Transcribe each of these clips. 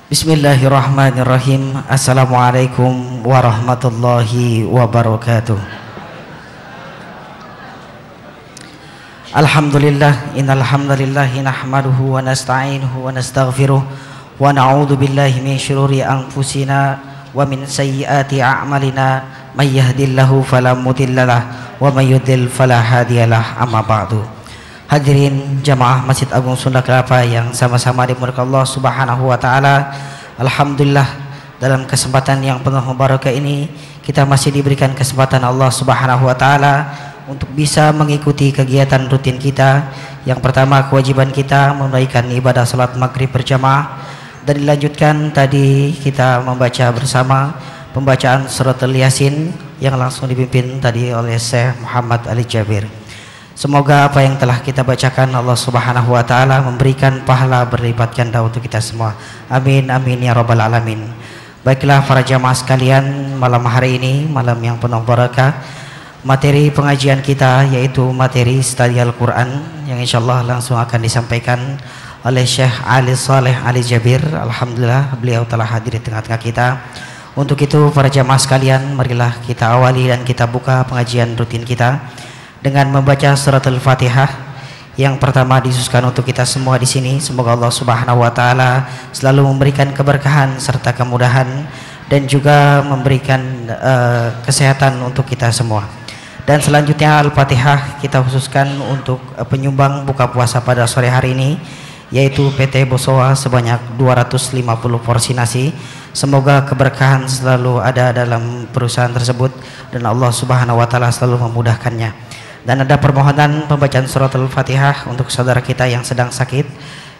Bismillahirrahmanirrahim. Assalamualaikum warahmatullahi wabarakatuh. Alhamdulillah, innal hamdalillah nahmaduhu wa nasta'inuhu wa nastaghfiruh wa na'udzu billahi min syururi anfusina wa min sayyiati a'malina may yahdihillahu fala mudhillalah wa may yudlil fala hadiyalah. Amma ba'du. Hadirin jamaah Masjid Agung Sunda Kelapa yang sama-sama dimuliakan Allah Subhanahu wa taala. Alhamdulillah, dalam kesempatan yang penuh barakah ini kita masih diberikan kesempatan Allah Subhanahu wa taala untuk bisa mengikuti kegiatan rutin kita. Yang pertama, kewajiban kita menunaikan ibadah salat maghrib berjamaah, dan dilanjutkan tadi kita membaca bersama pembacaan surat Al-Yasin yang langsung dipimpin tadi oleh Syekh Muhammad Ali Jabir. Semoga apa yang telah kita bacakan Allah Subhanahu wa taala memberikan pahala berlipat ganda untuk kita semua. Amin amin ya rabbal alamin. Baiklah para jamaah sekalian, malam hari ini malam yang penuh barakah. Materi pengajian kita yaitu materi studi Al-Qur'an yang insyaallah langsung akan disampaikan oleh Syekh Ali Saleh Ali Jabir. Alhamdulillah beliau telah hadir di tengah-tengah kita. Untuk itu para jamaah sekalian, marilah kita awali dan kita buka pengajian rutin kita dengan membaca surat Al-Fatihah yang pertama dikhususkan untuk kita semua di sini. Semoga Allah Subhanahu wa taala selalu memberikan keberkahan serta kemudahan dan juga memberikan kesehatan untuk kita semua. Dan selanjutnya Al-Fatihah kita khususkan untuk penyumbang buka puasa pada sore hari ini, yaitu PT Bosowa sebanyak 250 porsi nasi. Semoga keberkahan selalu ada dalam perusahaan tersebut dan Allah Subhanahu wa taala selalu memudahkannya. Dan ada permohonan pembacaan surat Al-Fatihah untuk saudara kita yang sedang sakit,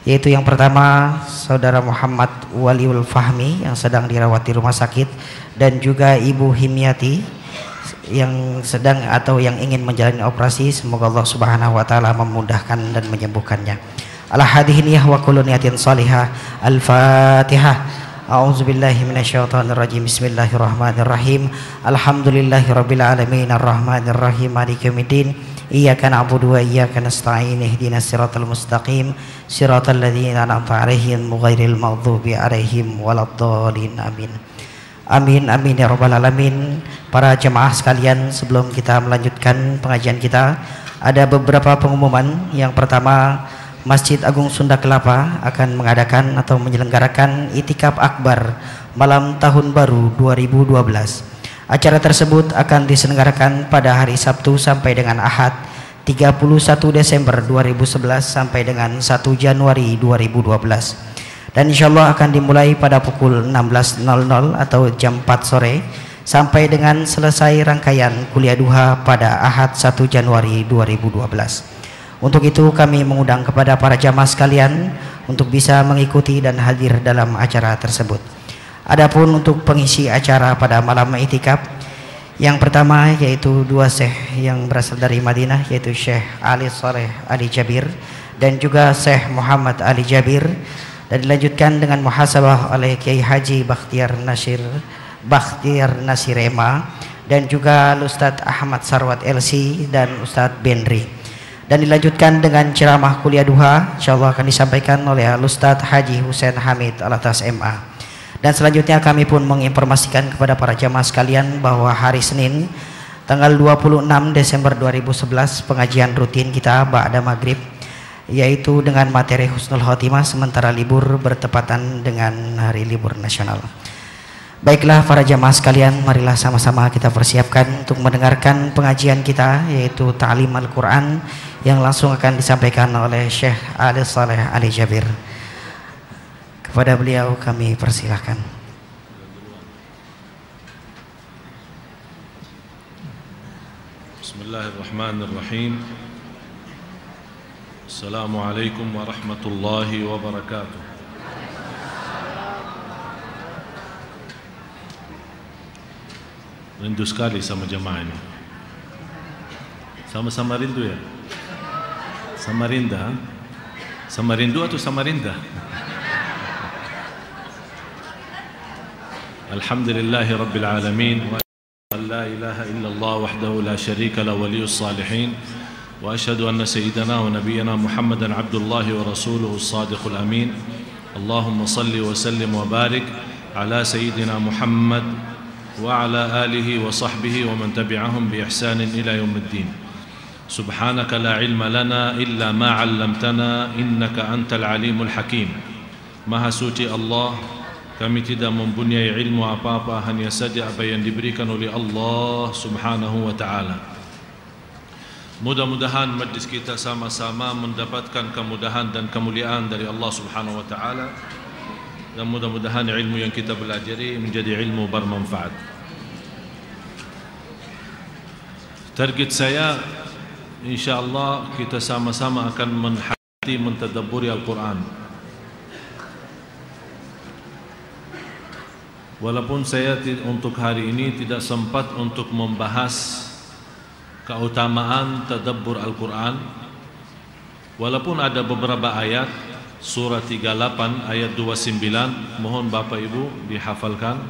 yaitu yang pertama saudara Muhammad Waliul Fahmi yang sedang dirawat di rumah sakit, dan juga Ibu Himyati yang sedang atau yang ingin menjalani operasi. Semoga Allah Subhanahu wa taala memudahkan dan menyembuhkannya. Ala hadhihi wa kullu niyatin salihah. Al-Fatihah. A'udzubillahi minasyaitonirrajim. Bismillahirrahmanirrahim. Alhamdulillahirabbil alamin arrahmanirrahim maliki yaumiddin. Iyyaka na'budu wa iyyaka nasta'in. Ihdinas siratal mustaqim. Siratal ladzina an'amta 'alaihim ghairil maghdubi 'alaihim waladdallin. Amin. Amin amin ya rabbal alamin. Para jemaah sekalian, sebelum kita melanjutkan pengajian kita, ada beberapa pengumuman. Yang pertama, Masjid Agung Sunda Kelapa akan mengadakan atau menyelenggarakan Itikaf Akbar malam Tahun Baru 2012. Acara tersebut akan diselenggarakan pada hari Sabtu sampai dengan Ahad 31 Desember 2011 sampai dengan 1 Januari 2012. Dan insyaallah akan dimulai pada pukul 16.00 atau jam 4 sore sampai dengan selesai rangkaian kuliah duha pada Ahad 1 Januari 2012. Untuk itu kami mengundang kepada para jamaah sekalian untuk bisa mengikuti dan hadir dalam acara tersebut. Adapun untuk pengisi acara pada malam itikaf, yang pertama yaitu dua syekh yang berasal dari Madinah, yaitu Syekh Ali Saleh Ali Jabir dan juga Syekh Muhammad Ali Jabir, dan dilanjutkan dengan muhasabah oleh Kiai Haji Bakhtiar Nasirema dan juga Ustadz Ahmad Sarwat LC dan Ustadz Benri. Dan dilanjutkan dengan ceramah kuliah duha, insyaallah akan disampaikan oleh Ustadz Haji Husain Hamid Alatas MA. Dan selanjutnya kami pun menginformasikan kepada para jamaah sekalian bahwa hari Senin tanggal 26 Desember 2011 pengajian rutin kita ba'da maghrib, yaitu dengan materi Husnul Khotimah sementara libur bertepatan dengan hari libur nasional. Baiklah para jamaah sekalian, marilah sama-sama kita persiapkan untuk mendengarkan pengajian kita, yaitu Ta'lim Al-Quran yang langsung akan disampaikan oleh Syekh Ali Saleh Ali Jabir. Kepada beliau kami persilahkan. Bismillahirrahmanirrahim. Assalamualaikum warahmatullahi wabarakatuh. Rindu sekali sama jemaah ini. Sama-sama rindu ya? Samarinda? Samarindu atau Samarinda? Alhamdulillahi Rabbil Alamin. Wa la ilaha illallah wahdahu la sharika la waliyus salihin. Wa ashhadu anna sayyidana wa nabiyyana Muhammadan abdullahi wa rasuluhu as-sadiqul amin. اللهم صل وسلم وبارك على سيدنا محمد وعلى آله وصحبه ومن تبعهم بإحسان إلى يوم الدين. سبحانك لا علم لنا إلا ما علمتنا إنك أنت العليم الحكيم. Maha suci Allah, kami tidak mempunyai ilmu apa-apa, hanya saja apa yang diberikan oleh Allah Subhanahu wa ta'ala. Mudah-mudahan majlis kita sama-sama mendapatkan kemudahan dan kemuliaan dari Allah Subhanahu wa ta'ala, dan mudah-mudahan ilmu yang kita pelajari menjadi ilmu bermanfaat. Target saya, insyaAllah kita sama-sama akan menhayati, mentadabburi Al-Quran. Walaupun saya untuk hari ini tidak sempat untuk membahas keutamaan tadabbur Al-Quran, walaupun ada beberapa ayat, surah 38 ayat 29, mohon Bapak Ibu dihafalkan.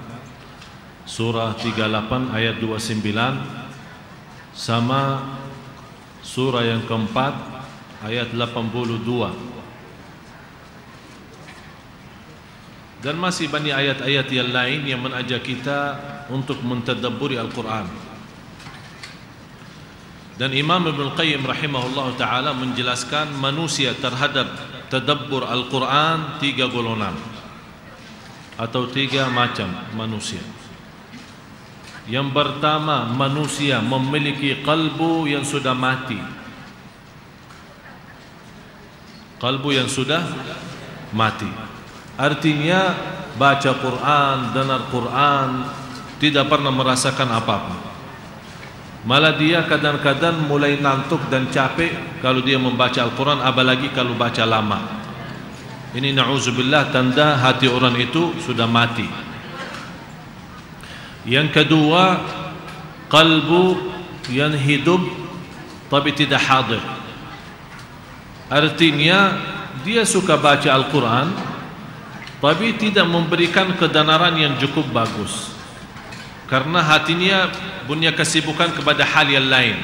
Surah 38 ayat 29 sama surah yang keempat ayat 82. Dan masih banyak ayat-ayat yang lain yang mengajak kita untuk mentadabburi Al-Quran. Dan Imam Ibn Qayyim rahimahullah ta'ala menjelaskan manusia terhadap tadabbur Al-Quran 3 golongan atau 3 macam manusia. Yang pertama, manusia memiliki kalbu yang sudah mati. Kalbu yang sudah mati, artinya baca Quran, dengar Quran, tidak pernah merasakan apa-apa. Malah dia kadang-kadang mulai ngantuk dan capek kalau dia membaca Al-Quran, apalagi kalau baca lama. Ini na'udzubillah, tanda hati orang itu sudah mati. Yang kedua, kalbu yang hidup tapi tidak hadir. Artinya dia suka baca Al-Quran tapi tidak memberikan kebenaran yang cukup bagus, karena hatinya punya kesibukan kepada hal yang lain.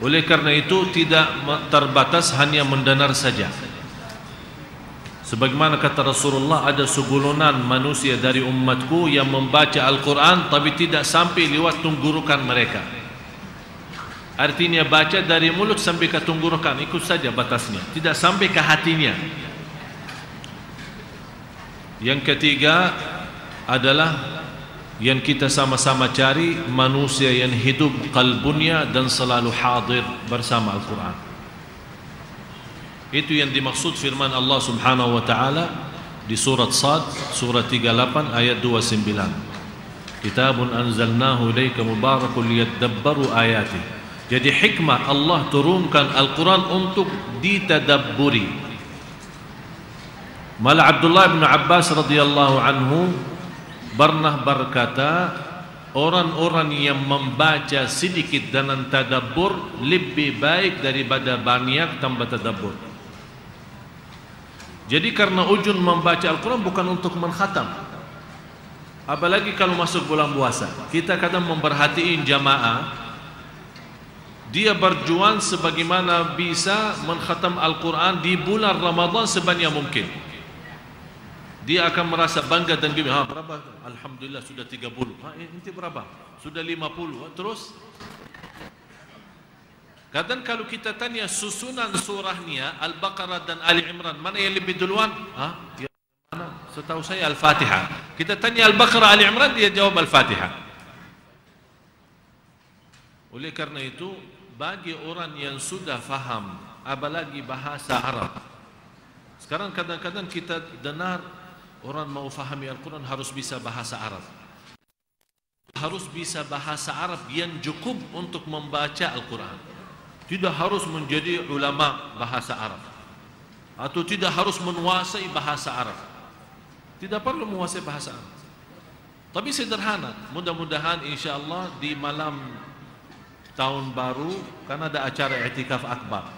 Oleh karena itu tidak terbatas hanya mendengar saja. Sebagaimana kata Rasulullah, ada segolongan manusia dari umatku yang membaca Al-Quran tapi tidak sampai lewat tenggorokan mereka. Artinya baca dari mulut sampai ke tenggorokan, ikut saja batasnya, tidak sampai ke hatinya. Yang ketiga adalah yang kita sama-sama cari, manusia yang hidup kalbunya dan selalu hadir bersama Al-Quran. Itu yang dimaksud firman Allah Subhanahu wa ta'ala di surat Sad, surah 38 ayat 29. Kitabun anzalnahu ilaika mubarakun liyadabbaru ayati. Jadi hikmah Allah turunkan Al-Quran untuk ditadabburi. Malah Abdullah bin Abbas radhiyallahu anhu pernah berkata, orang-orang yang membaca sedikit dan tadabbur lebih baik daripada banyak tanpa tadabbur. Jadi karena ujung membaca Al-Quran bukan untuk mengkhatam, apalagi kalau masuk bulan puasa. Kita kadang memperhatiin jamaah, dia berjuang sebagaimana bisa mengkhatam Al-Quran di bulan Ramadan sebanyak mungkin. Dia akan merasa bangga dan gembira. Berapa? Alhamdulillah sudah 30. Ini berapa? Sudah 50. Terus kadang kalau kita tanya susunan surahnya Al-Baqarah dan Ali Imran, mana yang lebih duluan? Ya, mana? Setahu saya Al-Fatihah. Kita tanya Al-Baqarah, Ali Imran, dia jawab Al-Fatihah. Oleh karena itu, bagi orang yang sudah faham, apalagi bahasa Arab. Sekarang kadang-kadang kita dengar orang mau fahami Al-Quran harus bisa bahasa Arab. Harus bisa bahasa Arab yang cukup untuk membaca Al-Quran. Tidak harus menjadi ulama bahasa Arab, atau tidak harus menguasai bahasa Arab. Tidak perlu menguasai bahasa Arab, tapi sederhana. Mudah-mudahan insyaAllah di malam tahun baru, karena ada acara i'tikaf akbar,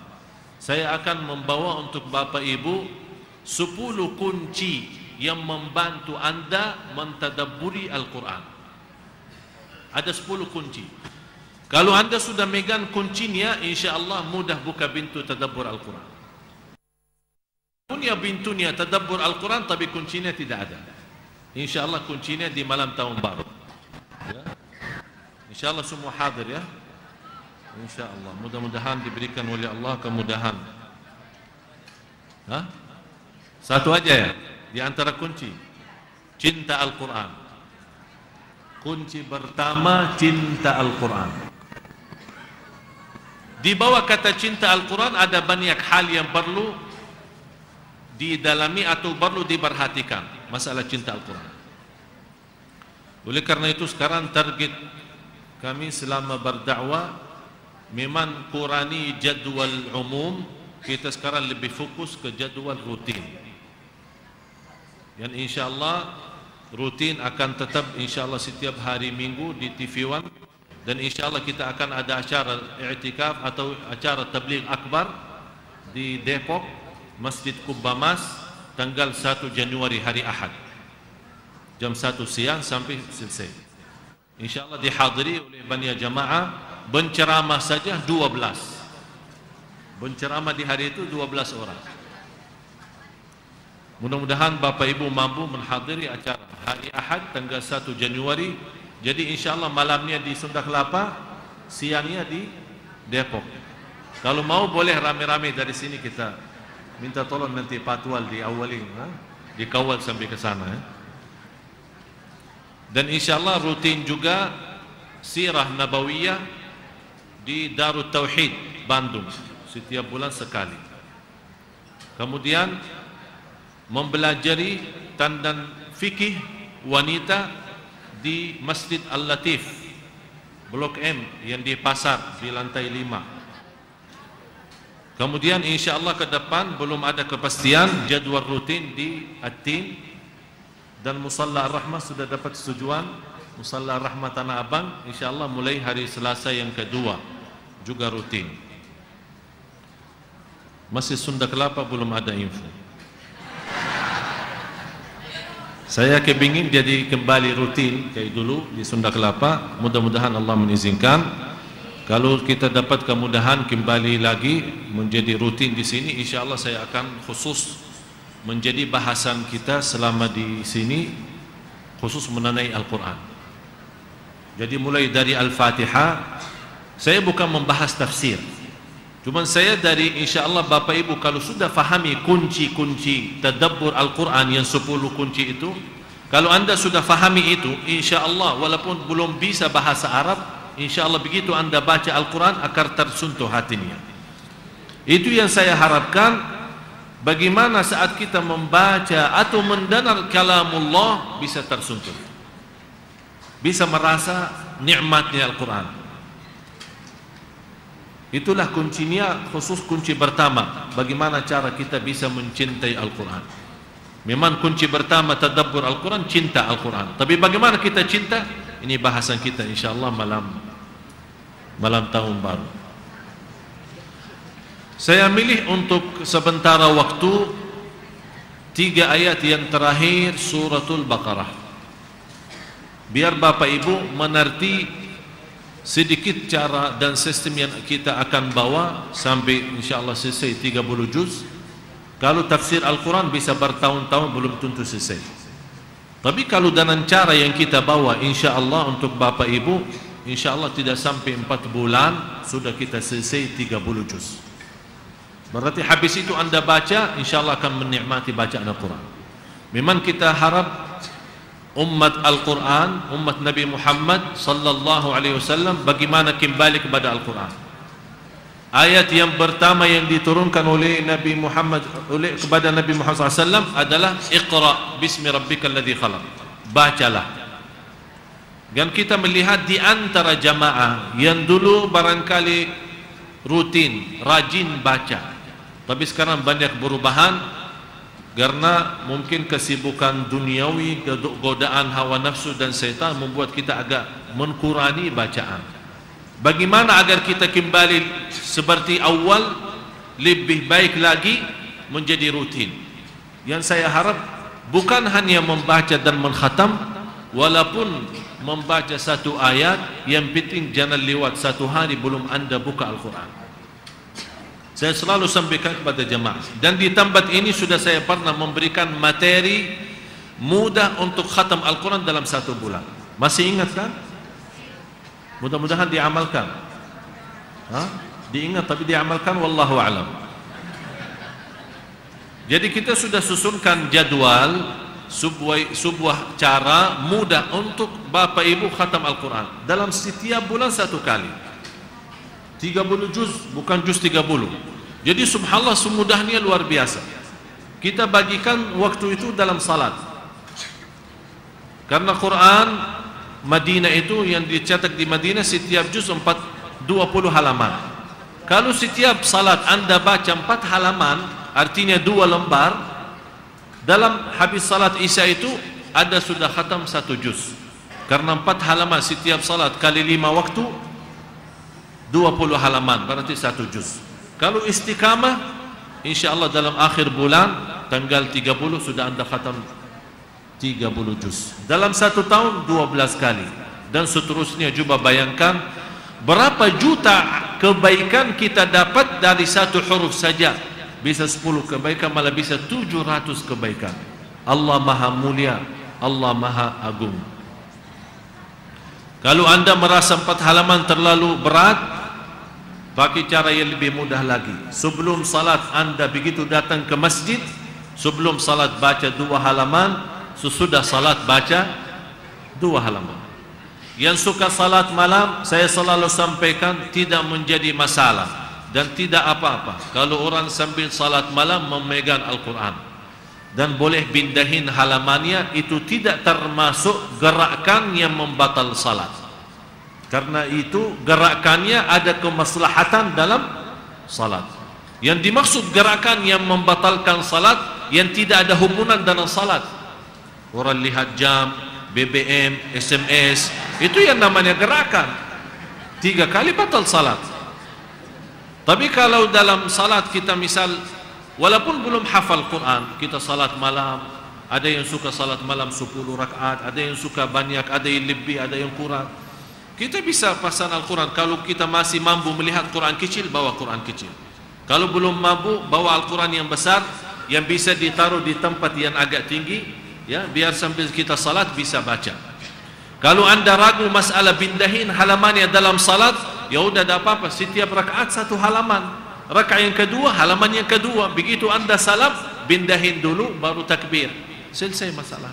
saya akan membawa untuk Bapak Ibu 10 kunci yang membantu anda mentadabburi Al-Quran. Ada 10 kunci. Kalau anda sudah megang kuncinya, insya Allah mudah buka pintu tadabbur Al-Quran. punya pintunya tadabbur Al-Quran, tapi kuncinya tidak ada. InsyaAllah kuncinya di malam tahun baru ya. InsyaAllah semua hadir ya. InsyaAllah, mudah-mudahan diberikan oleh Allah kemudahan. Satu aja ya, di antara kunci cinta Al-Quran. Kunci pertama cinta Al-Quran. Di bawah kata cinta Al-Quran ada banyak hal yang perlu didalami atau perlu diperhatikan masalah cinta Al-Quran. Oleh karena itu sekarang target kami selama berdakwah memang kurani jadwal umum, kita sekarang lebih fokus ke jadwal rutin. Yang insyaAllah rutin akan tetap insyaAllah setiap hari Minggu di TV One, dan insyaAllah kita akan ada acara i'tikaf atau acara tabligh akbar di Depok, Masjid Kubba Mas, tanggal 1 Januari hari Ahad, jam 1 siang sampai selesai. InsyaAllah dihadiri oleh Bania Jamaah. Benceramah saja 12. Benceramah di hari itu 12 orang. Mudah-mudahan Bapak Ibu mampu menghadiri acara hari Ahad tanggal 1 Januari. Jadi insyaAllah malamnya di Sunda Kelapa, siangnya di Depok. Kalau mau boleh rame-rame dari sini, kita minta tolong nanti patwal di awalin, dikawal sampai ke sana ya. Dan insyaAllah rutin juga Sirah Nabawiyah di Darut Tauhid Bandung setiap bulan sekali. Kemudian mempelajari tandan fikih wanita di Masjid Al-Latif Blok M yang di Pasar di lantai 5. Kemudian insyaAllah ke depan belum ada kepastian jadwal rutin di At-Tin, dan Musalla Ar-Rahmah sudah dapat setujuan. Musalla Ar-Rahmah Tanah Abang insyaAllah mulai hari Selasa yang kedua juga rutin. Masih Sunda Kelapa belum ada info. Saya kepingin jadi kembali rutin kayak dulu di Sunda Kelapa. Mudah-mudahan Allah mengizinkan. Kalau kita dapat kemudahan kembali lagi menjadi rutin di sini, insyaAllah saya akan khusus menjadi bahasan kita selama di sini, khusus mengenai Al-Quran. Jadi mulai dari Al-Fatihah, saya bukan membahas tafsir. Cuman saya dari insyaAllah Bapak Ibu kalau sudah fahami kunci-kunci tadabbur Al-Quran yang 10 kunci itu, kalau anda sudah fahami itu, insyaAllah walaupun belum bisa bahasa Arab, insyaAllah begitu anda baca Al-Quran akan tersentuh hatinya. Itu yang saya harapkan. Bagaimana saat kita membaca atau mendengar kalamullah bisa tersentuh, bisa merasa nikmatnya Al-Quran. Itulah kuncinya, khusus kunci pertama. Bagaimana cara kita bisa mencintai Al-Quran. Memang kunci pertama tadabbur Al-Quran, cinta Al-Quran. Tapi bagaimana kita cinta? Ini bahasan kita insyaAllah malam tahun baru. Saya milih untuk sementara waktu 3 ayat yang terakhir suratul Baqarah, biar Bapak Ibu mengerti sedikit cara dan sistem yang kita akan bawa sampai insyaAllah selesai 30 juz. Kalau tafsir Al-Quran bisa bertahun-tahun belum tentu selesai. Tapi kalau dengan cara yang kita bawa insyaAllah untuk Bapak Ibu, insyaAllah tidak sampai 4 bulan sudah kita selesai 30 juz. Berarti habis itu anda baca, insyaAllah akan menikmati bacaan Al-Quran. Memang kita harap umat Al-Quran, umat Nabi Muhammad sallallahu alaihi wasallam bagaimana kembali kepada Al-Quran. Ayat yang pertama yang diturunkan oleh Nabi Muhammad kepada Nabi Muhammad SAW adalah Iqra bismi rabbikal ladzi khalaq. Bacalah. Dan kita melihat di antara jamaah yang dulu barangkali rutin, rajin baca, tapi sekarang banyak perubahan karena mungkin kesibukan duniawi, godaan hawa nafsu dan syaitan membuat kita agak mengurangi bacaan. Bagaimana agar kita kembali seperti awal, lebih baik lagi menjadi rutin. Yang saya harap bukan hanya membaca dan mengkhatam, walaupun membaca satu ayat, yang penting jangan lewat satu hari belum anda buka Al-Quran. Saya selalu sampaikan kepada jemaah, dan di tempat ini sudah saya pernah memberikan materi mudah untuk khatam Al-Quran dalam 1 bulan. Masih ingat kan? Mudah-mudahan diamalkan. Diingat tapi diamalkan, wallahu a'lam. Jadi kita sudah susunkan jadwal sebuah cara mudah untuk Bapak Ibu khatam Al-Quran dalam setiap bulan 1 kali. 30 juz, bukan juz 30. Jadi subhanallah, semudahnya luar biasa. Kita bagikan waktu itu dalam salat. Karena Quran Madinah itu yang dicetak di Madinah setiap juz 20 halaman. Kalau setiap salat Anda baca 4 halaman, artinya 2 lembar, dalam habis salat Isya itu ada sudah khatam 1 juz. Karena 4 halaman setiap salat kali 5 waktu 20 halaman, berarti 1 juz. Kalau istiqamah, insyaallah dalam akhir bulan tanggal 30 sudah Anda khatam 30 juz. Dalam 1 tahun 12 kali, dan seterusnya. Coba bayangkan berapa juta kebaikan kita dapat dari 1 huruf saja. Bisa 10 kebaikan, malah bisa 700 kebaikan. Allah Maha Mulia, Allah Maha Agung. Kalau Anda merasa 4 halaman terlalu berat, pakai cara yang lebih mudah lagi. Sebelum salat Anda begitu datang ke masjid, sebelum salat baca 2 halaman, sesudah salat baca 2 halaman. Yang suka salat malam, saya selalu sampaikan tidak menjadi masalah dan tidak apa-apa kalau orang sambil salat malam memegang Al-Quran, dan boleh pindahin halamannya. Itu tidak termasuk gerakan yang membatal salat, karena itu gerakannya ada kemaslahatan dalam salat. Yang dimaksud gerakan yang membatalkan salat yang tidak ada hubungan dengan salat, orang lihat jam, BBM, SMS, itu yang namanya gerakan. 3 kali batal salat. Tapi kalau dalam salat kita misal walaupun belum hafal Quran, kita salat malam, ada yang suka salat malam 10 rakaat, ada yang suka banyak, ada yang lebih, ada yang kurang. Kita bisa pasang Al-Quran. Kalau kita masih mampu melihat Quran kecil, bawa Quran kecil. Kalau belum mampu, bawa Al-Quran yang besar, yang bisa ditaruh di tempat yang agak tinggi, ya, biar sambil kita salat bisa baca. Kalau Anda ragu masalah pindahin halamannya dalam salat, ya udah, tidak apa-apa. Setiap rakaat 1 halaman. Rakaat yang kedua, halaman yang kedua. Begitu Anda salam, pindahin dulu, baru takbir. Selesai masalah.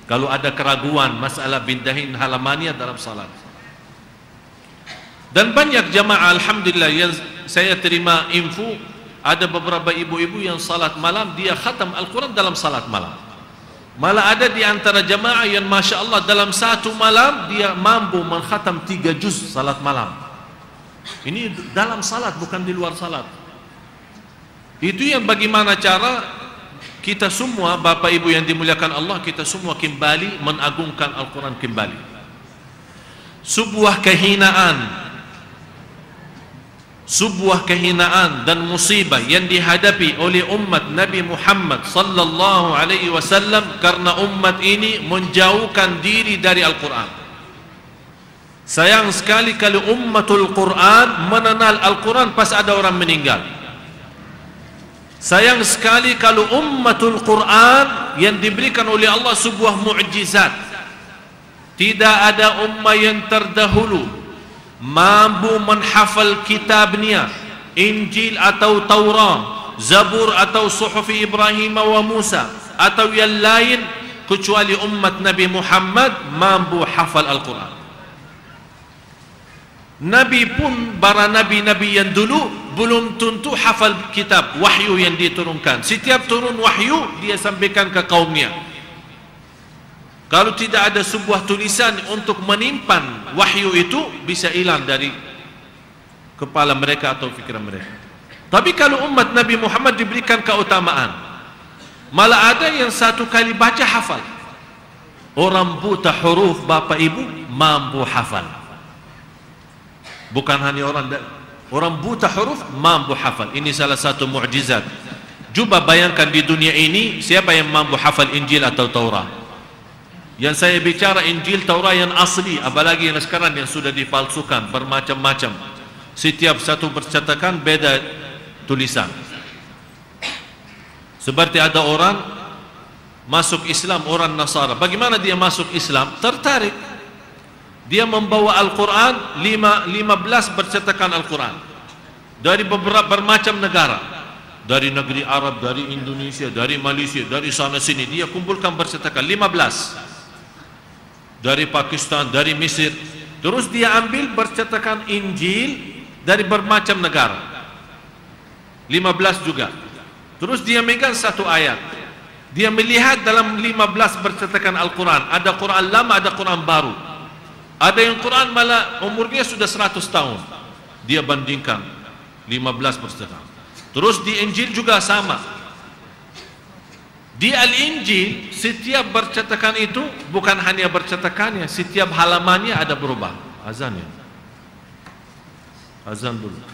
Kalau ada keraguan masalah pindahin halamannya dalam salat. Dan banyak jamaah alhamdulillah yang saya terima info, ada beberapa ibu-ibu yang salat malam, dia khatam Al-Quran dalam salat malam. Malah ada di antara jamaah yang Masya Allah dalam 1 malam dia mampu mengkhatam 3 juz salat malam. Ini dalam salat, bukan di luar salat. Itu yang bagaimana cara kita semua, Bapak Ibu yang dimuliakan Allah, kita semua kembali mengagungkan Al-Quran kembali. Sebuah kehinaan dan musibah yang dihadapi oleh umat Nabi Muhammad sallallahu alaihi wasallam karena umat ini menjauhkan diri dari Al-Quran. Sayang sekali kalau ummatul Quran mengenal Al-Quran pas ada orang meninggal. Sayang sekali kalau ummatul Quran yang diberikan oleh Allah sebuah mukjizat. Tidak ada ummah yang terdahulu mampu menghafal kitabnya, Injil atau Taurat, Zabur atau Suhufi Ibrahim wa Musa atau yang lain, kecuali umat Nabi Muhammad mampu hafal Al-Quran. Nabi pun, para nabi-nabi yang dulu belum tentu hafal kitab wahyu yang diturunkan. Setiap turun wahyu dia sampaikan ke kaumnya. Kalau tidak ada sebuah tulisan untuk menimpan wahyu itu, bisa hilang dari kepala mereka atau fikiran mereka. Tapi kalau umat Nabi Muhammad diberikan keutamaan, malah ada yang 1 kali baca hafal. Orang buta huruf Bapak Ibu mampu hafal. Bukan hanya orang buta huruf mampu hafal. Ini salah satu mukjizat. Coba bayangkan di dunia ini siapa yang mampu hafal Injil atau Taurat. Yang saya bicara Injil Taurat yang asli, apalagi yang sekarang yang sudah dipalsukan bermacam-macam. Setiap satu percetakan beda tulisan. Seperti ada orang masuk Islam, orang Nasara. Bagaimana dia masuk Islam? Tertarik. Dia membawa Al-Quran, 15 bercetakan Al-Quran dari beberapa bermacam negara, dari negeri Arab, dari Indonesia, dari Malaysia, dari sana sini. Dia kumpulkan bercetakan 15 dari Pakistan, dari Mesir. Terus dia ambil bercetakan Injil dari bermacam negara, 15 juga. Terus dia megang satu ayat. Dia melihat dalam 15 bercetakan Al-Quran, ada Quran lama, ada Quran baru. Ada yang Quran malah umurnya sudah 100 tahun. Dia bandingkan 15 bercetakan. Terus di Injil juga sama. Di Al-Injil setiap bercetakan itu bukan hanya bercetakannya, setiap halamannya ada berubah. Azan ya. Azan dulu.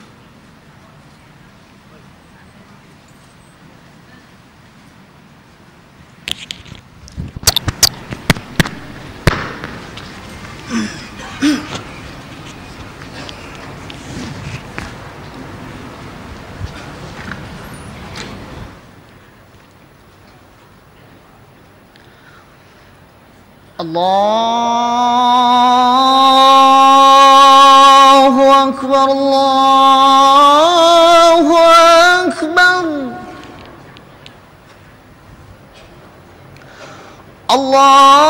Allahu Akbar, Allahu Akbar. Allahu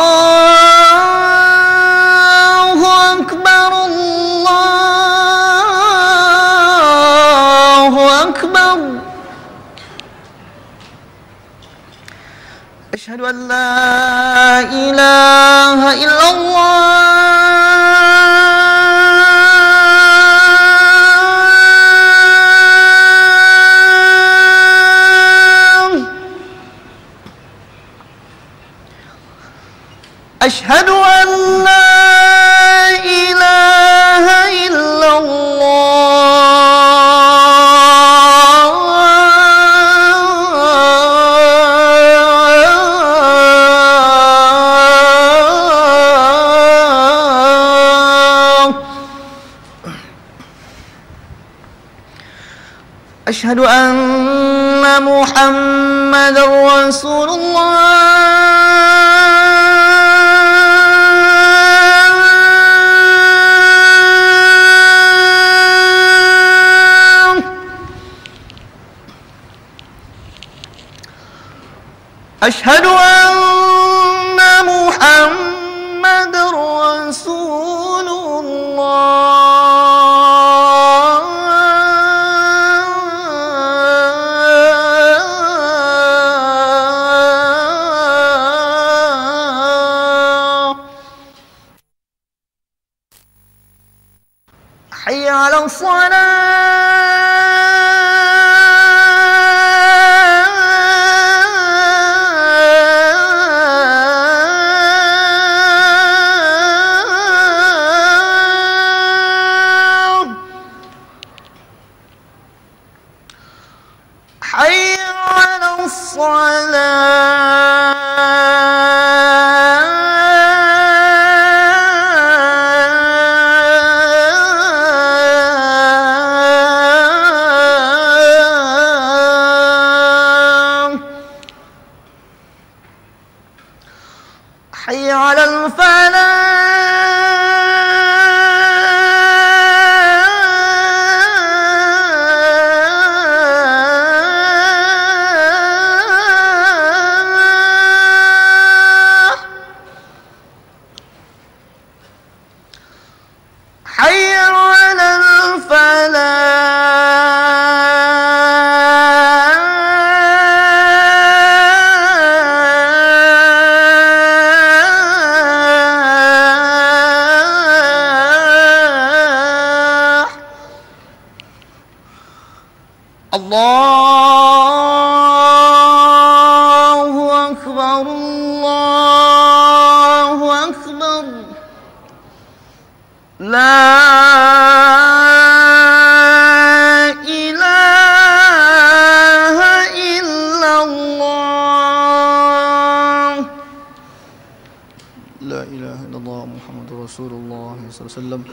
Akbar, Allahu Akbar. Asyhadu an la ilaha illallah. Asyhadu an la ilaha illallah. Asyhadu anna Muhammadar Rasulullah. Asyhadu anna Muhammadar Rasulullah. Hayya 'alas salah. Hayya 'alas salah. Hayya 'alal falah. Hayya 'alal falah. Allahu Akbar, Allahu Akbar. La ilaha illallah. La ilaha illallah Muhammadur Rasulullah صلى الله عليه وسلم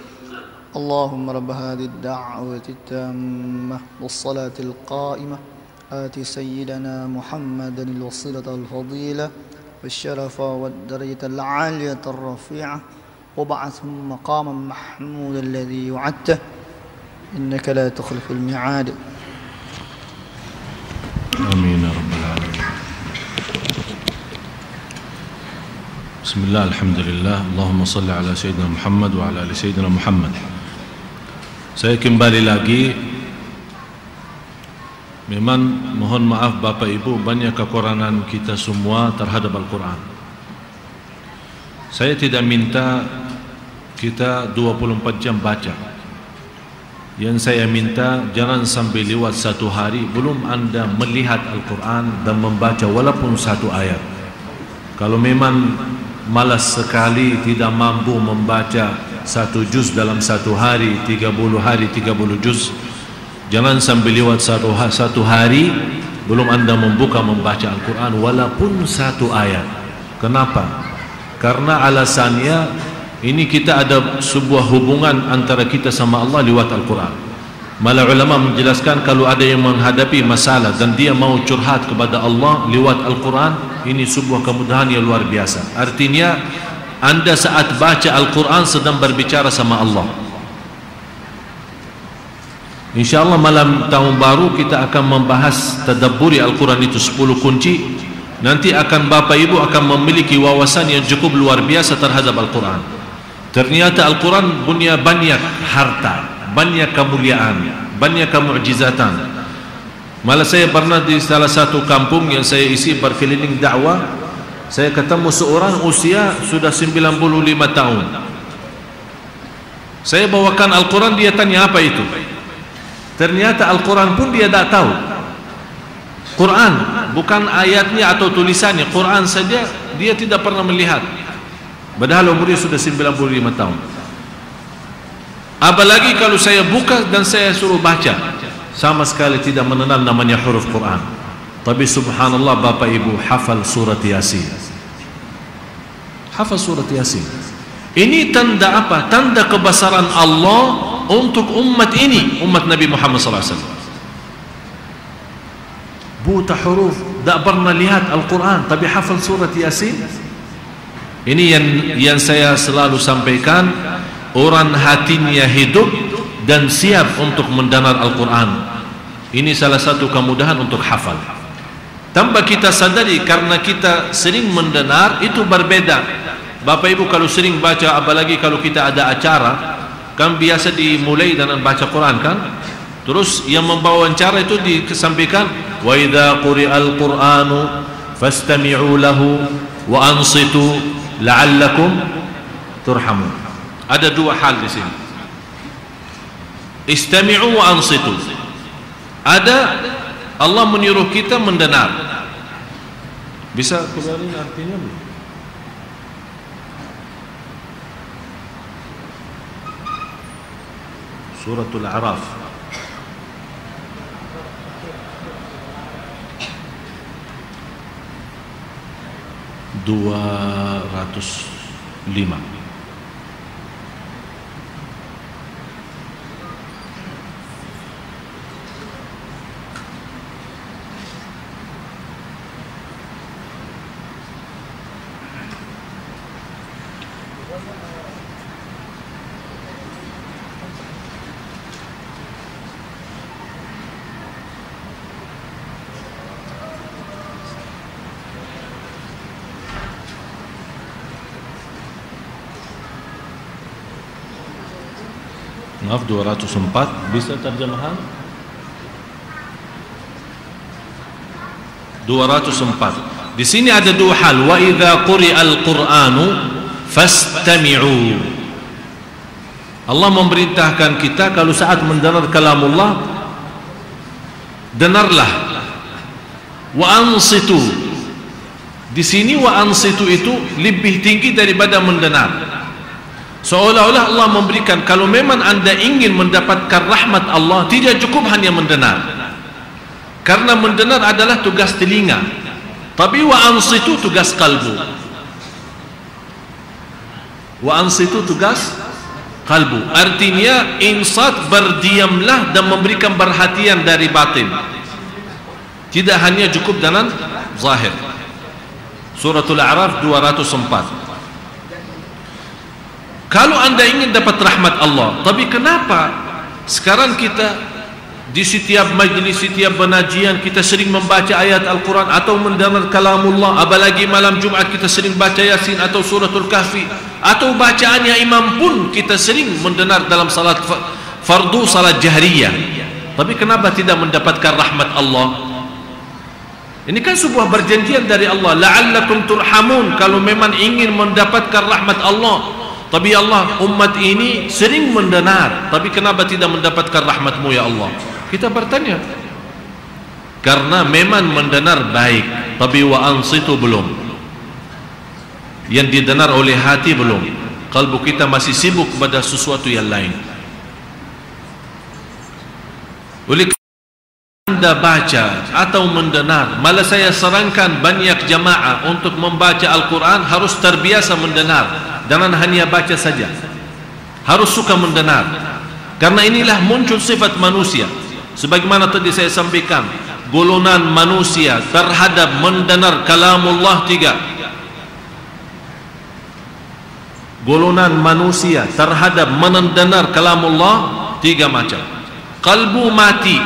اللهم رب هذه الدعوة التامة والصلاة القائمة آت سيدنا محمدا الوسيلة الفضيلة والشرف والدرجة العالية الرفيعة وبعثه مقاما محمودا الذي وعدته إنك لا تخلف الميعاد. آمين يا رب العالمين. بسم الله الحمد لله اللهم صل على سيدنا محمد وعلى آل سيدنا محمد. Saya kembali lagi. Memang mohon maaf Bapak Ibu, banyak kekurangan kita semua terhadap Al-Quran. Saya tidak minta kita 24 jam baca. Yang saya minta jangan sampai lewat satu hari belum anda melihat Al-Quran dan membaca walaupun satu ayat. Kalau memang malas sekali tidak mampu membaca satu juz dalam satu hari, 30 hari 30 juz, jangan sampai lewat satu hari belum anda membaca Al-Quran walaupun satu ayat. Kenapa? Karena alasannya ini kita ada sebuah hubungan antara kita sama Allah lewat Al-Quran. Malah ulama menjelaskan kalau ada yang menghadapi masalah dan dia mau curhat kepada Allah lewat Al-Quran, ini sebuah kemudahan yang luar biasa. Artinya anda saat baca Al-Quran sedang berbicara sama Allah. InsyaAllah malam tahun baru kita akan membahas tadabburi Al-Quran itu 10 kunci. Nanti akan Bapak Ibu akan memiliki wawasan yang cukup luar biasa terhadap Al-Quran. Ternyata Al-Quran punya banyak harta, banyak kemuliaan, banyak kemu'jizatan. Malah saya pernah di salah satu kampung yang saya isi berkeliling dakwah, saya ketemu seorang usia sudah 95 tahun. Saya bawakan Al-Quran, dia tanya apa itu. Ternyata Al-Quran pun dia tak tahu. Quran bukan ayatnya atau tulisannya, Quran saja dia tidak pernah melihat. Padahal umurnya sudah 95 tahun. Apalagi kalau saya buka dan saya suruh baca, sama sekali tidak mengenal namanya huruf Quran. Tapi subhanallah Bapak Ibu hafal surat Yasin. Hafal surat Yasin. Ini tanda apa? Tanda kebesaran Allah untuk umat ini, umat Nabi Muhammad SAW. Buta huruf, tak pernah lihat Al-Quran, tapi hafal surat Yasin. Ini yang saya selalu sampaikan. Orang hatinya hidup dan siap untuk mendengar Al-Quran. Ini salah satu kemudahan untuk hafal. Tanpa kita sadari, karena kita sering mendengar, itu berbeda. Bapak Ibu kalau sering baca, apalagi kalau kita ada acara, kan biasa dimulai dengan baca Quran kan. Terus yang membawa acara itu disampaikan, wa idza quri'al Qur'anu fastami'u lahu wa ansitu la'allakum turhamun. Ada dua hal di sini. Istami'u wa ansitu. Ada Allah menyuruh kita mendengar. Bisa keluarin artinya belum? Suratul A'raf. (205). Maaf, 204. Bisa terjemahan? 204. Di sini ada dua hal. Wa idza quri'al Qur'anu fastami'u. Allah memerintahkan kita kalau saat mendengar kalamullah, dengarlah. Wa ansitu. Di sini wa ansitu itu lebih tinggi daripada mendengar. Seolah-olah Allah memberikan, kalau memang anda ingin mendapatkan rahmat Allah, tidak cukup hanya mendengar. Karena mendengar adalah tugas telinga, tapi wa ansitu tugas kalbu. Wa ansitu tugas Qalbu artinya insat, berdiamlah dan memberikan perhatian dari batin, tidak hanya cukup dengan zahir. Suratul A'raf 204. Kalau anda ingin dapat rahmat Allah, tapi kenapa sekarang kita di setiap majlis, setiap penajian kita sering membaca ayat Al-Quran atau mendengar kalamullah, apalagi malam Jumat kita sering baca Yasin atau suratul Kahfi, atau bacaannya imam pun kita sering mendengar dalam salat fardu, salat jahriyah, tapi kenapa tidak mendapatkan rahmat Allah? Ini kan sebuah perjanjian dari Allah, la'allakum turhamun, kalau memang ingin mendapatkan rahmat Allah. Tapi Allah, umat ini sering mendengar, tapi kenapa tidak mendapatkan rahmatmu ya Allah? Kita bertanya, karena memang mendengar baik, tapi wa ansitu belum, yang didengar oleh hati belum, kalbu kita masih sibuk pada sesuatu yang lain. Oleh anda baca atau mendengar, malah saya sarankan banyak jamaah untuk membaca Al-Quran harus terbiasa mendengar, jangan hanya baca saja, harus suka mendengar, karena inilah muncul sifat manusia. Sebagaimana tadi saya sampaikan, golongan manusia terhadap mendengar kalamullah tiga. Golongan manusia terhadap mendengar kalamullah tiga macam. Kalbu mati,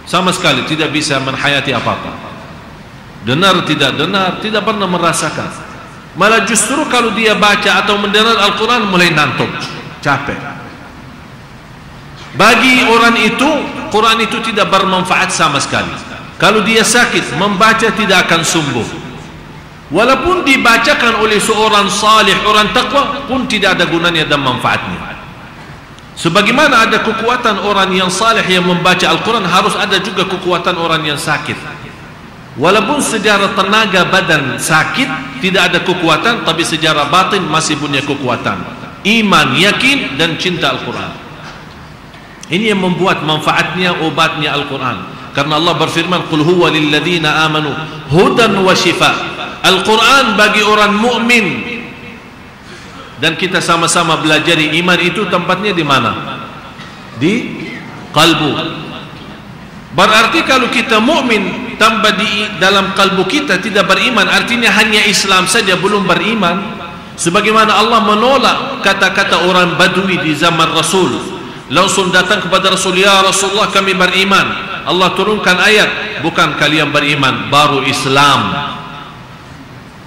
sama sekali tidak bisa menghayati apa-apa. Dengar tidak dengar, tidak pernah merasakan. Malah justru kalau dia baca atau mendengar Al-Quran mulai ngantuk, capek. Bagi orang itu, Quran itu tidak bermanfaat sama sekali. Kalau dia sakit, membaca tidak akan sembuh. Walaupun dibacakan oleh seorang salih, orang taqwa, pun tidak ada gunanya dan manfaatnya. Sebagaimana ada kekuatan orang yang salih yang membaca Al-Quran, harus ada juga kekuatan orang yang sakit. Walaupun secara tenaga badan sakit, tidak ada kekuatan, tapi secara batin masih punya kekuatan. Iman, yakin, dan cinta Al-Quran. Ini yang membuat manfaatnya, obatnya Al-Quran. Karena Allah berfirman, qul huwa lilladzina amanu hudan wa shifa. Al-Quran bagi orang mukmin. Dan kita sama-sama belajar iman itu tempatnya di mana? Di kalbu. Berarti kalau kita mukmin tanpa di dalam kalbu kita tidak beriman, artinya hanya Islam saja belum beriman. Sebagaimana Allah menolak kata-kata orang Badui di zaman Rasul, langsung datang kepada Rasul, ya Rasulullah kami beriman. Allah turunkan ayat, bukan kalian beriman, baru Islam,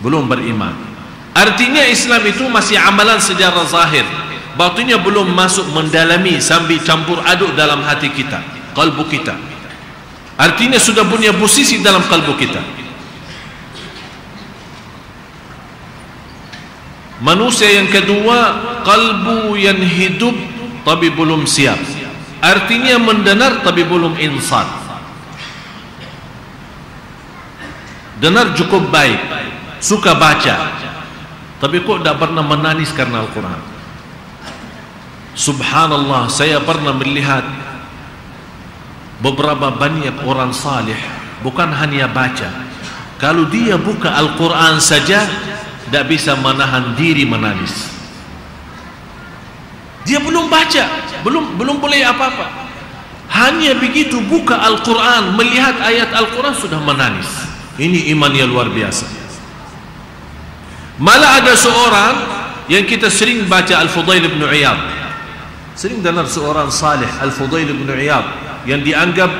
belum beriman. Artinya Islam itu masih amalan secara zahir, batinnya belum masuk mendalami sambil campur aduk dalam hati kita, kalbu kita. Artinya sudah punya posisi dalam kalbu kita. Manusia yang kedua, kalbu yang hidup tapi belum siap, artinya mendengar tapi belum insat. Dengar cukup baik, suka baca, tapi kok tidak pernah menangis karena Al-Quran. Subhanallah, saya pernah melihat beberapa banyak orang salih, bukan hanya baca, kalau dia buka Al-Quran saja tidak bisa menahan diri menangis. Dia belum baca, belum boleh apa-apa, hanya begitu buka Al-Quran, melihat ayat Al-Quran sudah menangis. Ini iman yang luar biasa. Malah ada seorang yang kita sering baca, Al-Fudail bin Iyad, sering dengar seorang salih, Al-Fudail bin Iyad, yang dianggap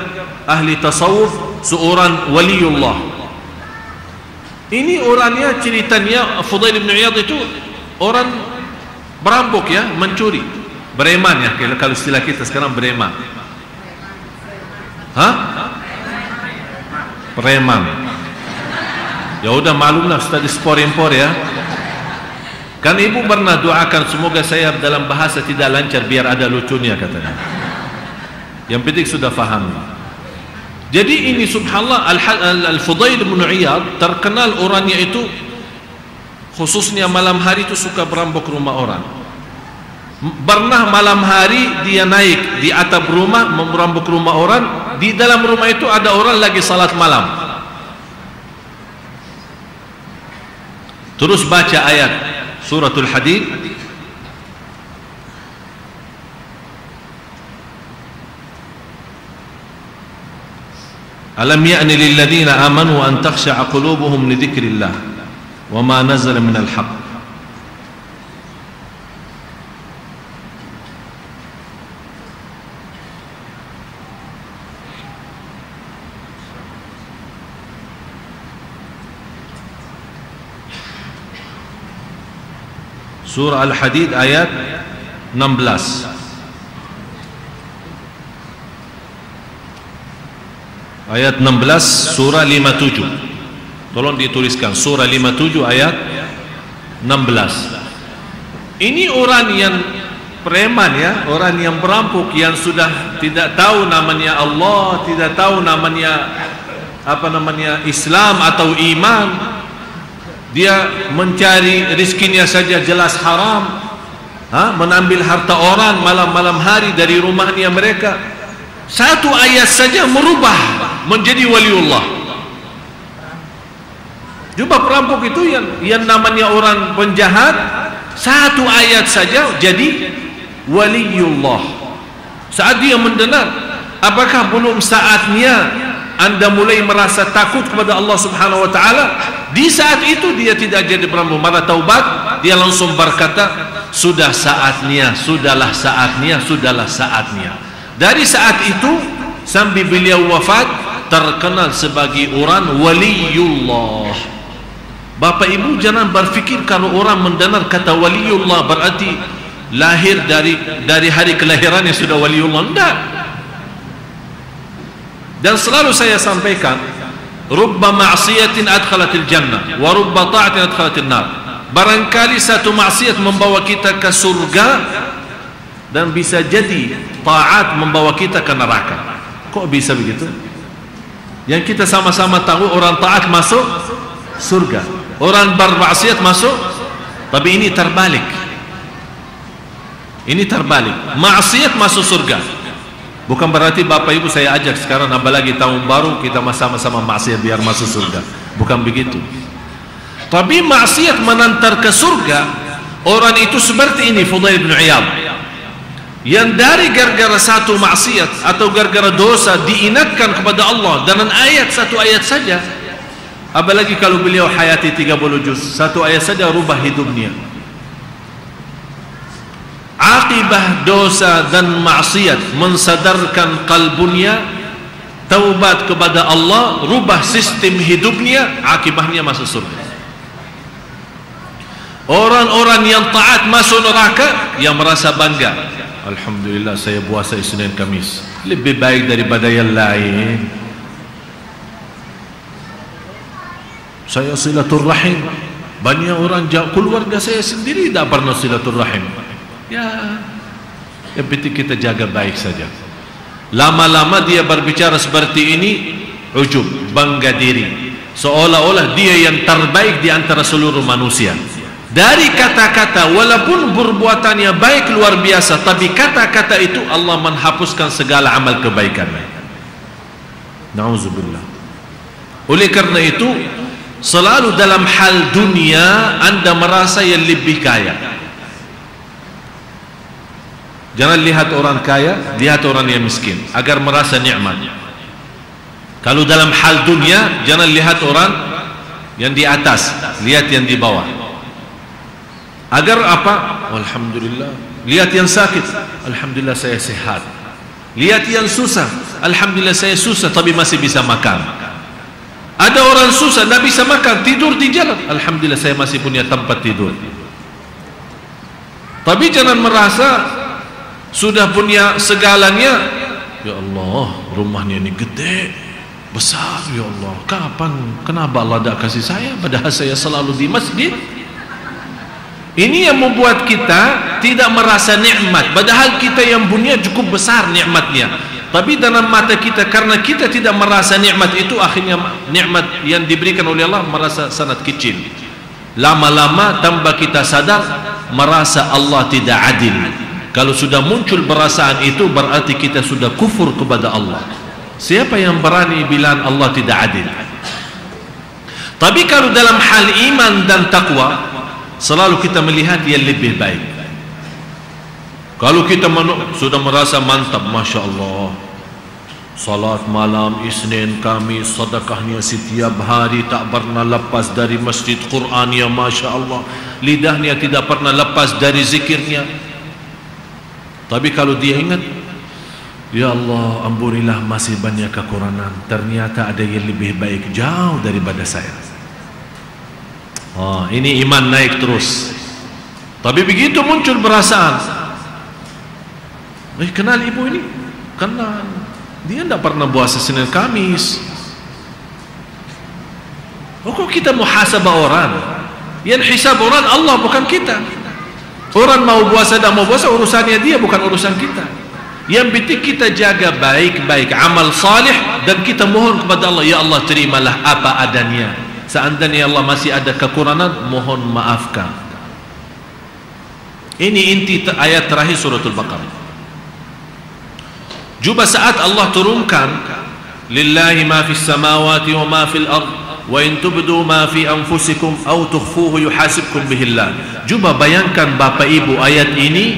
ahli tasawuf, seorang waliullah. Ini orangnya, ceritanya Fudail bin Iyad itu orang berampok ya, mencuri, bereman ya, kalau istilah kita sekarang bereman. Hah? Preman. Ya udah maklumlah, sudah dispor-impor ya. Kan ibu pernah doakan semoga saya dalam bahasa tidak lancar biar ada lucunya katanya. Yang penting sudah faham. Jadi ini subhanallah, Al-Fudail bin Iyad terkenal orangnya itu, khususnya malam hari itu suka berampok rumah orang. Pernah malam hari dia naik di atap rumah merampok rumah orang. Di dalam rumah itu ada orang lagi salat malam. Terus baca ayat suratul Hadid, Alam ya'ni lil ladzina amanu an takhsha'a qulubuhum li dzikrillah wa ma nazala minal haqq. Surah Al-Hadid ayat 16. Ayat 16 surah 57. Tolong dituliskan surah 57 ayat 16. Ini orang yang preman ya, orang yang perampok yang sudah tidak tahu namanya Allah, tidak tahu namanya Islam atau iman. Dia mencari rizkinya saja jelas haram, menambil harta orang malam-malam hari dari rumahnya mereka. Satu ayat saja merubah menjadi waliullah. Jumpa perampok itu yang namanya orang penjahat, satu ayat saja jadi waliullah. Saat dia mendengar, apakah belum saatnya Anda mulai merasa takut kepada Allah Subhanahu wa taala? Di saat itu dia tidak jadi perampok, malah taubat. Dia langsung berkata, sudah saatnya, sudahlah saatnya, sudahlah saatnya. Dari saat itu sampai beliau wafat terkenal sebagai orang waliullah. Bapak Ibu jangan berfikir kalau orang mendengar kata waliullah berarti lahir dari hari kelahirannya sudah waliullah. Tidak. Dan selalu saya sampaikan, rubba ma'siyatin adkhalatil jannah wa rubba ta'atin adkhalatil nar. Barangkali satu maksiat membawa kita ke surga dan bisa jadi taat membawa kita ke neraka. Kok bisa begitu? Yang kita sama-sama tahu orang taat masuk surga, orang bermaksiat masuk. Tapi ini terbalik. Ini terbalik. Maksiat masuk surga. Bukan berarti Bapak Ibu saya ajak sekarang apalagi tahun baru kita sama-sama maksiat biar masuk surga. Bukan begitu. Tapi maksiat menantar ke surga. Orang itu seperti ini, Fudail bin Iyad, yang dari gara-gara satu maksiat atau gara-gara dosa diingatkan kepada Allah dengan ayat, satu ayat saja. Apalagi kalau beliau hayati 30 juz, satu ayat saja rubah hidupnya. Akibah dosa dan maksiat mensadarkan kalbunya, taubat kepada Allah, rubah sistem hidupnya, akibahnya masuk surga. Orang-orang yang taat masuk neraka yang merasa bangga, alhamdulillah saya puasa Isnin Kamis lebih baik daripada yang lain. Saya silaturrahim, banyak orang keluarga saya sendiri tidak pernah silaturrahim. Ya, yang penting kita jaga baik saja. Lama-lama dia berbicara seperti ini, ujub, bangga diri, seolah-olah dia yang terbaik di antara seluruh manusia. Dari kata-kata, walaupun perbuatannya baik luar biasa, tapi kata-kata itu Allah menghapuskan segala amal kebaikannya. Nauzubillah. Oleh karena itu, selalu dalam hal dunia Anda merasa yang lebih kaya. Jangan lihat orang kaya, lihat orang yang miskin agar merasa nikmat. Kalau dalam hal dunia, jangan lihat orang yang di atas, lihat yang di bawah. Agar apa? Alhamdulillah. Lihat yang sakit, alhamdulillah saya sehat. Lihat yang susah, alhamdulillah saya susah tapi masih bisa makan. Ada orang susah, tidak bisa makan, tidur di jalan, alhamdulillah saya masih punya tempat tidur. Tapi jangan merasa sudah punya segalanya. Ya Allah, rumahnya ini gede, besar, ya Allah, kenapa Allah tidak kasih saya padahal saya selalu di masjid? Ini yang membuat kita tidak merasa nikmat, padahal kita yang punya cukup besar nikmatnya. Tapi dalam mata kita, karena kita tidak merasa nikmat itu, akhirnya nikmat yang diberikan oleh Allah merasa sangat kecil. Lama-lama tanpa kita sadar merasa Allah tidak adil. Kalau sudah muncul perasaan itu berarti kita sudah kufur kepada Allah. Siapa yang berani bilang Allah tidak adil? Tapi kalau dalam hal iman dan takwa, selalu kita melihat yang lebih baik. Kalau kita sudah merasa mantap, Masya Allah, Salat malam, Isnin, Kamis, sedekahnya setiap hari, tak pernah lepas dari masjid, Qurannya Masya Allah, lidahnya tidak pernah lepas dari zikirnya. Tapi kalau dia ingat, ya Allah, ampunilah masih banyak kekurangan, ternyata ada yang lebih baik jauh daripada saya. Ini iman naik terus. Tapi begitu muncul perasaan, kenal ibu ini? Kenal. Dia tidak pernah puasa Senin Kamis. Kok kita muhasabah orang? Yang hisab orang Allah, bukan kita. Orang mau puasa dan mau puasa urusannya dia, bukan urusan kita. Yang penting kita jaga baik-baik amal salih, dan kita mohon kepada Allah, ya Allah terimalah apa adanya. Seandainya Allah masih ada kekurangan, mohon maafkan. Ini inti ayat terakhir suratul Baqarah. Juga saat Allah turunkan, lillahi ma fis samawati wa ma fil ard wa in tubdu ma fi anfusikum aw tukhfuhu yuhasibkum bihillah. Juga bayangkan Bapak Ibu, ayat ini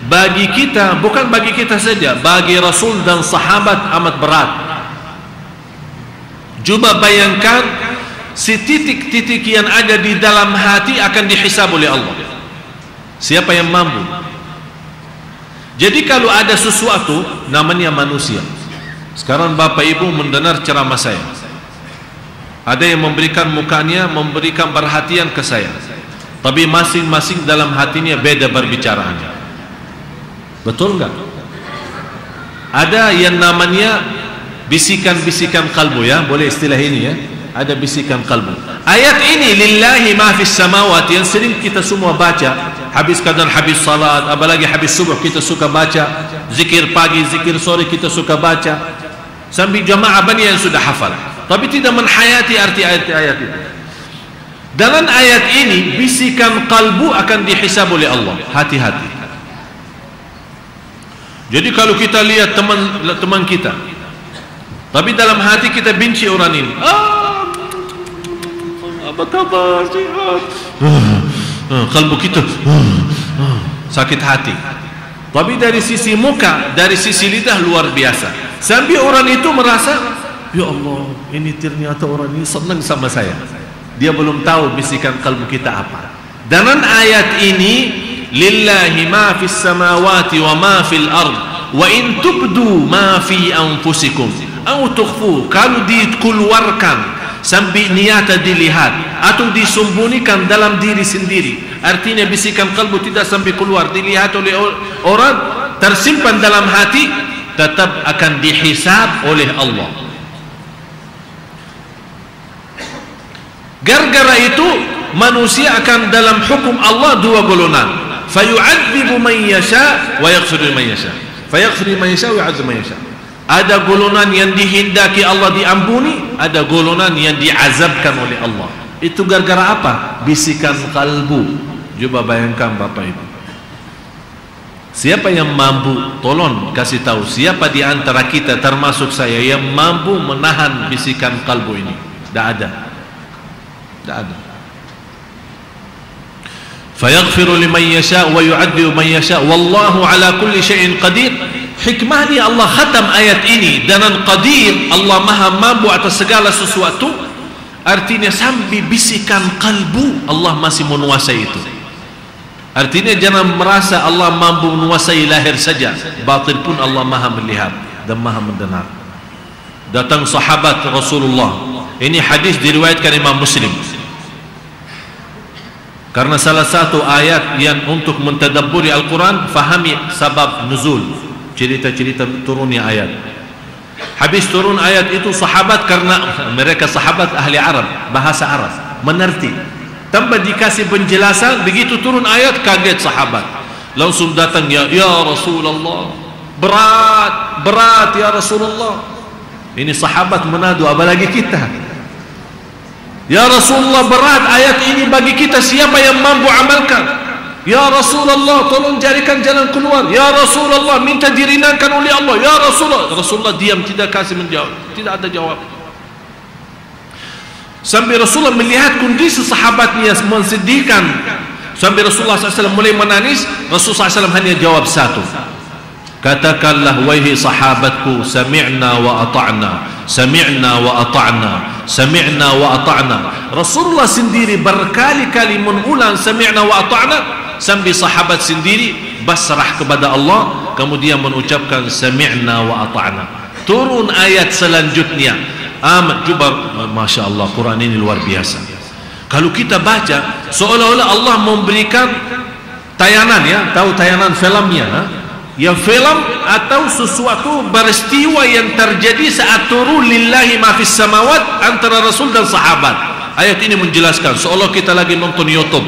bagi kita, bukan bagi kita saja, bagi Rasul dan sahabat amat berat. Juga bayangkan si titik-titik yang ada di dalam hati akan dihisab oleh Allah. Siapa yang mampu? Jadi kalau ada sesuatu, namanya manusia. Sekarang Bapak Ibu mendengar ceramah saya, ada yang memberikan mukanya, memberikan perhatian ke saya, tapi masing-masing dalam hatinya beda berbicaraannya. Betul enggak? Ada yang namanya bisikan-bisikan kalbu, ya, boleh istilah ini, ya. Ada bisikan kalbu. Ayat ini lillahi ma fis samawati yang sering kita semua baca, habis kadang habis salat, apalagi habis subuh kita suka baca, zikir pagi, zikir sore kita suka baca, sambil jamaah banyak yang sudah hafal, tapi tidak menhayati arti ayat-ayat itu. Dalam ayat ini bisikan kalbu akan dihisab oleh Allah. Hati-hati. Jadi kalau kita lihat teman kita, tapi dalam hati kita benci orang ini, apa kabar, sehat, kalbu kita sakit hati. Tapi dari sisi muka, dari sisi lidah luar biasa. Sampai orang itu merasa, ya Allah, ini ternyata orang ini senang sama saya. Dia belum tahu bisikan kalbu kita apa. Dalam ayat ini, lillahi ma fis samawati wa ma fil ard wa in tubdu ma fi anfusikum aw tukhfu, kalau dikeluarkan sampai niat dilihat atau disembunyikan dalam diri sendiri, artinya bisikan kalbu tidak sampai keluar, dilihat oleh orang, tersimpan dalam hati, tetap akan dihisab oleh Allah. Gara-gara itu manusia akan dalam hukum Allah dua golongan, fayu'adzibu man yasha wa yaghfiru man yasha, fayaghfiru man yasha wa yu'adzibu man yasha. Ada golongan yang dihendaki Allah diampuni, ada golongan yang diazabkan oleh Allah. Itu gara-gara apa? Bisikan kalbu. Coba bayangkan Bapak Ibu, siapa yang mampu, tolong kasih tahu, siapa di antara kita termasuk saya yang mampu menahan bisikan kalbu ini? Tidak ada. Tidak ada. Fayaghfiru liman yasha wa yu'adzibu man yasha wallahu ala kulli syai'in qadir. Hikmahnya Allah khatam ayat ini dengan qadir, Allah maha mampu atas segala sesuatu. Artinya sampai bisikan kalbu Allah masih menguasai itu. Artinya jangan merasa Allah mampu menguasai lahir saja, batin pun Allah maha melihat dan maha mendengar. Datang sahabat Rasulullah, ini hadis diriwayatkan Imam Muslim, karena salah satu ayat yang untuk mentadabburi Al-Quran, fahami sabab nuzul, cerita-cerita turunnya ayat. Habis turun ayat itu, sahabat, karena mereka sahabat ahli Arab, bahasa Arab, mengerti. Tanpa dikasih penjelasan, begitu turun ayat, kaget sahabat. Langsung datang, ya Rasulullah, berat ya Rasulullah. Ini sahabat menadu, apalagi kita. Ya Rasulullah, berat ayat ini bagi kita, siapa yang mampu amalkan? Ya Rasulullah, tolong carikan jalan keluar. Ya Rasulullah, minta diringankan oleh Allah. Ya Rasulullah. Rasulullah diam, tidak kasih menjawab, tidak ada jawab. Sampai Rasulullah melihat kondisi sahabatnya mensedihkan, sampai Rasulullah SAW mulai menangis. Rasulullah SAW hanya jawab satu. katakanlah wahai sahabatku, sami'na wa ata'na, sami'na wa ata'na, sami'na wa ata'na. Rasulullah sendiri berkali-kali mengulang sami'na wa ata'na, sambil sahabat sendiri basrah kepada Allah, kemudian mengucapkan sami'na wa ata'na. Turun ayat selanjutnya. Masya Allah, Quran ini luar biasa. Kalau kita baca, seolah-olah Allah memberikan tayangan, ya, tahu tayangan filmnya, ya, film atau sesuatu peristiwa yang terjadi saat turun lillahi ma fis samawat antara Rasul dan sahabat. Ayat ini menjelaskan seolah kita lagi nonton YouTube,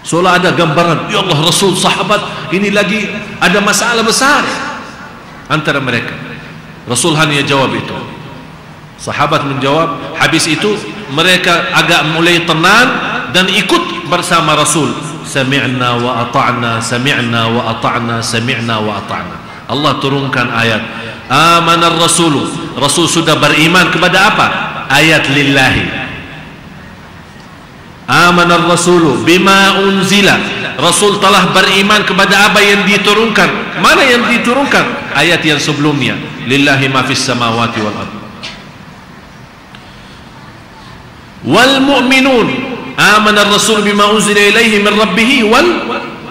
seolah ada gambaran, ya Allah, Rasul, sahabat ini lagi ada masalah besar antara mereka. Rasul hanya jawab itu, sahabat menjawab. Habis itu mereka agak mulai tenang dan ikut bersama Rasul. Sami'na wa ata'na, sami'na wa ata'na, sami'na wa ata'na. Allah turunkan ayat amanar rasulu. Rasul sudah beriman kepada apa? Ayat lillahi. Amanar rasulu bima unzila. Rasul telah beriman kepada apa yang diturunkan. Mana yang diturunkan? Ayat yang sebelumnya, lillahi ma fis samawati wal ardh. Wal mu'minun amana ar-rasul bima unzila ilaihi min rabbih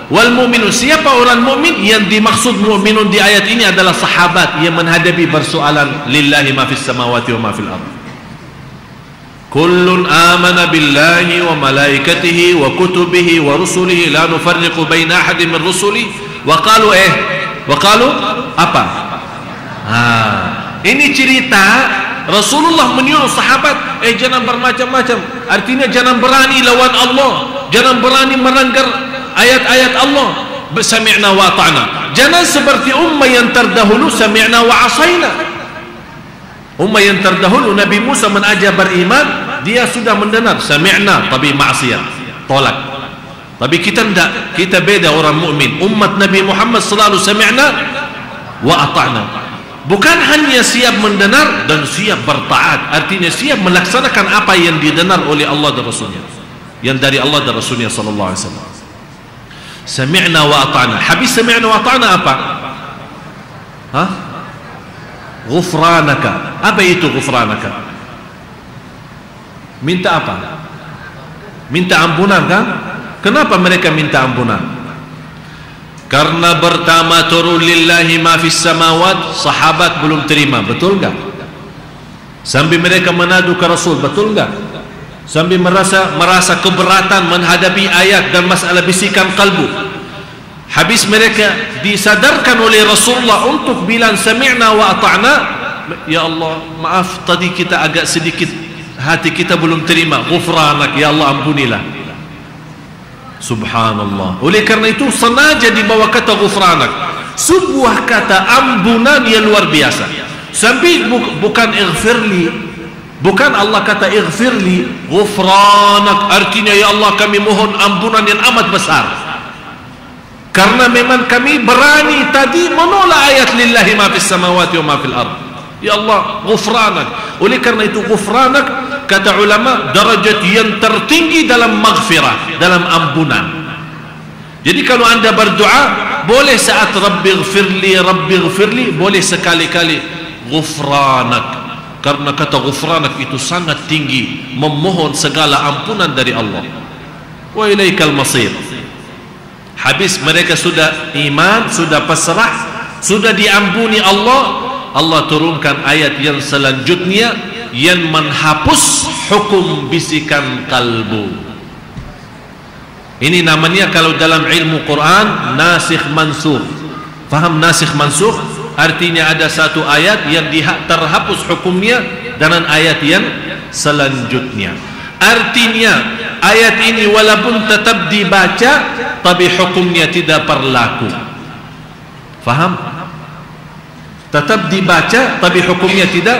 wal mu'minun. Siapa orang mukmin? Yang dimaksud mu'minun di ayat ini adalah sahabat yang menghadapi persoalan lillahi ma fis samawati wa ma fil ardh. Kullun amana billahi wa malaikatihi wa kutubihi wa rusulihi la nufarriqu baina ahadin min rusuli wa qalu apa? Ini cerita Rasulullah menyuruh sahabat, jangan bermacam-macam. Artinya jangan berani lawan Allah, jangan berani melanggar ayat-ayat Allah. Sami'na wa ata'na. Jangan seperti ummah yang terdahulu, sami'na wa asaina. Ummah yang terdahulu Nabi Musa mengajar beriman, dia sudah mendengar sami'na tapi maksiat, tolak. Tapi kita tidak, kita beda orang mukmin. Umat Nabi Muhammad selalu sami'na wa ata'na. Bukan hanya siap mendengar dan siap bertaat, artinya siap melaksanakan apa yang didengar oleh Allah dan Rasulnya, yang dari Allah dan Rasulnya sallallahu alaihi wasallam. Sami'na wa ata'na. Habis sami'na wa ata'na apa? Ghufranaka. Apa itu ghufranaka? Minta apa? Minta ampunan kan? Kenapa mereka minta ampunan? Karena pertama turun lillahi ma fis samawat, sahabat belum terima, betul enggak? Sambil mereka menadu ke Rasul, betul enggak? Sambil merasa keberatan menghadapi ayat dan masalah bisikan kalbu. Habis mereka disadarkan oleh Rasulullah untuk bilang sami'na wa ata'na. Ya Allah, maaf tadi kita agak sedikit, hati kita belum terima. Ghufranak, ya Allah ampunilah. Subhanallah. Oleh karena itu sengaja dibawa kata ghufranak, sebuah kata ampunan yang luar biasa. Sampai bukan ighfirli, bukan Allah kata ighfirli, ghufranak artinya ya Allah kami mohon ampunan yang amat besar. Karena memang kami berani tadi menolak ayat lillahi ma fis samawati wa ma fil ardh. Ya Allah, ghufranak. Oleh karena itu ghufranak, kata ulama, darajat yang tertinggi dalam maghfirah, dalam ampunan. Jadi kalau anda berdoa, boleh saat Rabbi ghfirli, boleh sekali-kali ghufranak. Karena kata ghufranak itu sangat tinggi, memohon segala ampunan dari Allah. Wa ilaikal masir. Habis mereka sudah iman, sudah pasrah, sudah diampuni Allah, Allah turunkan ayat yang selanjutnya yang menghapus hukum bisikan kalbu. Ini namanya kalau dalam ilmu Quran nasikh mansukh. Faham nasikh mansukh? Artinya ada satu ayat yang terhapus hukumnya dengan ayat yang selanjutnya. Artinya ayat ini walaupun tetap dibaca tapi hukumnya tidak berlaku. Faham? Tetap dibaca tapi hukumnya tidak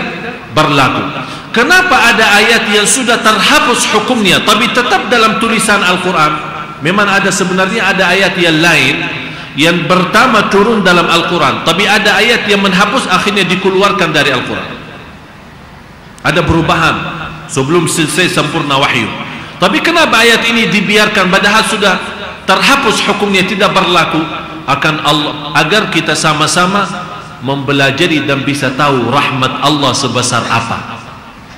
berlaku. Kenapa ada ayat yang sudah terhapus hukumnya tapi tetap dalam tulisan Al-Quran? Memang ada sebenarnya ada ayat yang lain yang pertama turun dalam Al-Quran, tapi ada ayat yang menghapus akhirnya dikeluarkan dari Al-Quran. Ada perubahan sebelum selesai sempurna wahyu. Tapi kenapa ayat ini dibiarkan padahal sudah terhapus hukumnya tidak berlaku? akan Allah, agar kita sama-sama mempelajari dan bisa tahu rahmat Allah sebesar apa.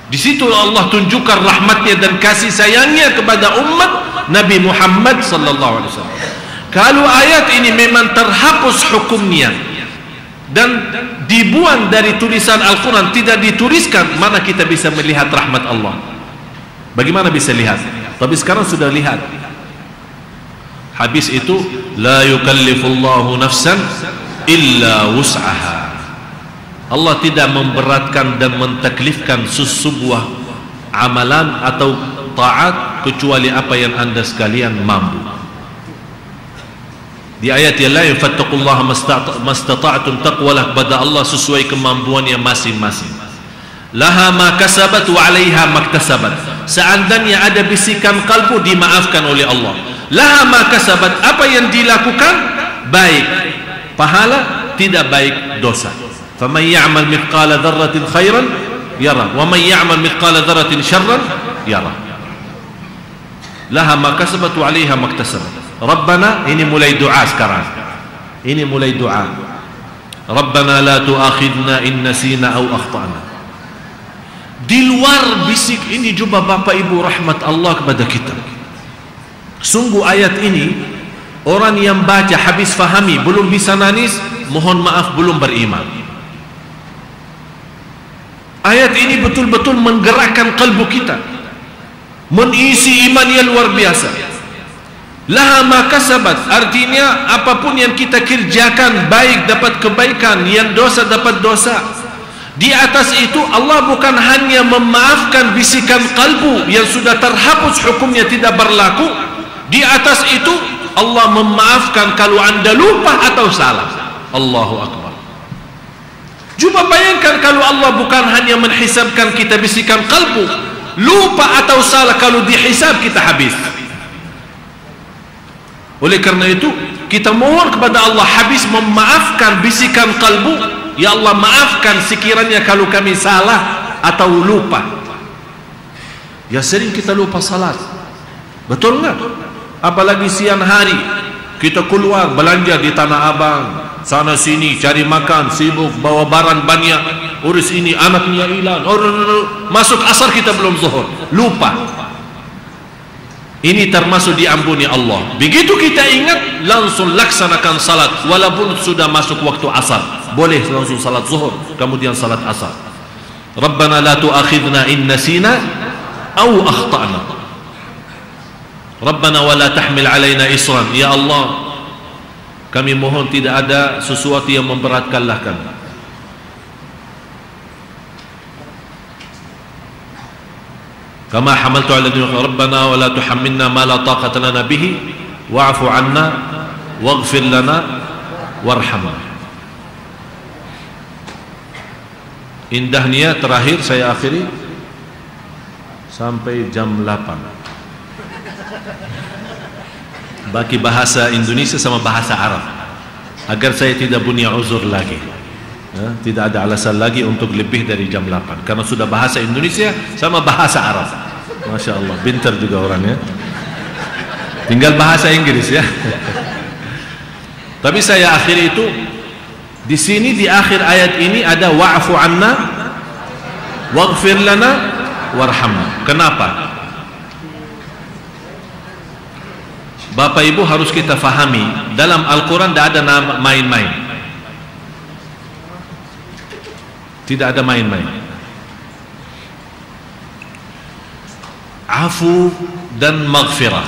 Di situ Allah tunjukkan rahmatnya dan kasih sayangnya kepada umat Nabi Muhammad sallallahu alaihi wasallam. Kalau ayat ini memang terhapus hukumnya dan dibuang dari tulisan Al-Quran, tidak dituliskan, mana kita bisa melihat rahmat Allah? Bagaimana bisa lihat? Tapi sekarang sudah lihat. Habis itu, la yukallifullahu nafsan illa wus'aha. Allah tidak memberatkan dan mentaklifkan sebuah amalan atau taat kecuali apa yang anda sekalian mampu. Di ayat yang lain, fattaqullaha mastata'tum, taqwalah kepada Allah sesuai kemampuannya masing-masing. Laha ma kasabat wa 'alaiha maktasabat. Seandainya ada bisikan kalbu, dimaafkan oleh Allah. Laha ma kasabat, apa yang dilakukan baik pahala, tidak baik dosa. Faman ya'mal mithqala dzarratin khairan yara wa man ya'mal mithqala dzarratin syarran yara. Laha ma kasabat wa 'alaiha maktasabat. Rabbana, ini mulai doa sekarang. Ini mulai doa. Rabbana la tu'akhidna in nasina aw akhtana. Di luar bisik ini juga Bapak Ibu rahmat Allah kepada kita. Sungguh ayat ini orang yang baca habis fahami, belum bisa nangis, mohon maaf belum beriman. Ayat ini betul-betul menggerakkan kalbu kita, mengisi iman yang luar biasa. Laha ma kasabat, artinya apapun yang kita kerjakan baik dapat kebaikan, yang dosa dapat dosa. Di atas itu Allah bukan hanya memaafkan bisikan kalbu yang sudah terhapus hukumnya tidak berlaku. Di atas itu Allah memaafkan kalau anda lupa atau salah. Allahu Akbar. Coba bayangkan kalau Allah bukan hanya menghisabkan kita bisikan kalbu, lupa atau salah, kalau dihisab kita habis. Oleh karena itu kita mohon kepada Allah habis memaafkan bisikan kalbu. Ya Allah, maafkan sekiranya kalau kami salah atau lupa. Ya sering kita lupa salat, betul nggak? Apalagi siang hari kita keluar belanja di Tanah Abang, sana sini cari makan, sibuk bawa barang banyak, urus ini, anaknya hilang, masuk asar kita belum zuhur, lupa. Ini termasuk diampuni Allah. Begitu kita ingat, langsung laksanakan salat walaupun sudah masuk waktu asar. Boleh langsung salat zuhur, kemudian salat asar. Rabbana la tu'akhidna in nasina aw akhtana. Rabbana wa la tahmil alaina isran. Ya Allah, kami mohon tidak ada sesuatu yang memberatkanlah kami. Kama hamaltu ala dunya, Rabbana wa la tuhammilna ma la taqata lana bihi wa'fu 'anna waghfir lana warhamna. Indahnya terakhir saya akhiri sampai jam 8. Bagi bahasa Indonesia sama bahasa Arab, agar saya tidak punya uzur lagi. Tidak ada alasan lagi untuk lebih dari jam 8, karena sudah bahasa Indonesia sama bahasa Arab. Masya Allah, pintar juga orangnya. Tinggal bahasa Inggris ya. Tapi saya akhiri itu di sini, di akhir ayat ini ada wa'fu anna waghfir lana warhamna. Kenapa? Bapak Ibu harus kita fahami, dalam Al-Quran tidak ada main-main. Tidak ada main-main. Afu dan maghfirah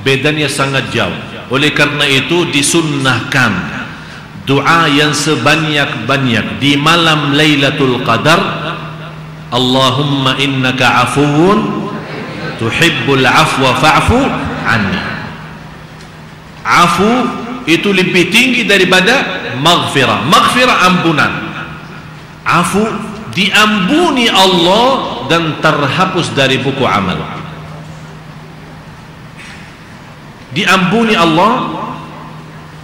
bedanya sangat jauh. Oleh karena itu disunnahkan doa yang sebanyak-banyak di malam Lailatul Qadar. Allahumma innaka afuwun tuhibbul afwa fa'fu anni. Afu itu lebih tinggi daripada maghfirah. Maghfirah ampunan. Afu diampuni Allah dan terhapus dari buku amal. Diampuni Allah,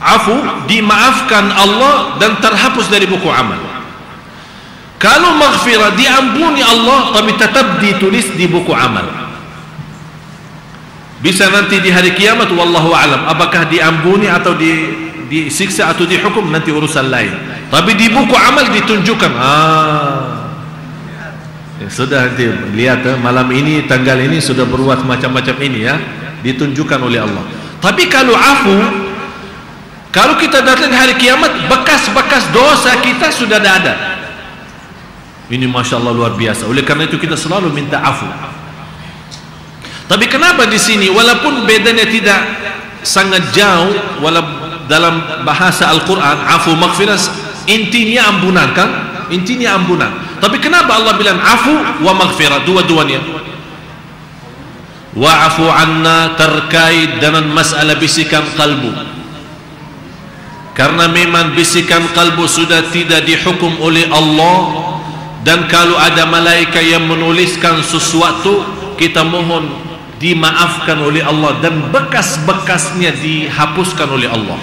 afu dimaafkan Allah dan terhapus dari buku amal. Kalau maghfirah diampuni Allah tapi tetap ditulis di buku amal. Bisa nanti di hari kiamat wallahu alam apakah diampuni atau disiksa atau dihukum nanti urusan lain. Tapi di buku amal ditunjukkan. Sudah nanti lihat malam ini tanggal ini sudah berbuat macam-macam ini ya, ditunjukkan oleh Allah. Tapi kalau afu, kalau kita datang hari kiamat, bekas-bekas dosa kita sudah ada. Ini Masya Allah luar biasa. Oleh karena itu kita selalu minta afu. Tapi kenapa di sini walaupun bedanya tidak sangat jauh, walaupun dalam bahasa Al-Quran afu maghfirah intinya ampunan kan? Intinya ampunan. Tapi kenapa Allah bilang afu wa maghfirah dua-duanya? Wa'afu anna terkait dengan masalah bisikan kalbu. Karena memang bisikan kalbu sudah tidak dihukum oleh Allah, dan kalau ada malaikat yang menuliskan sesuatu, kita mohon dimaafkan oleh Allah dan bekas-bekasnya dihapuskan oleh Allah.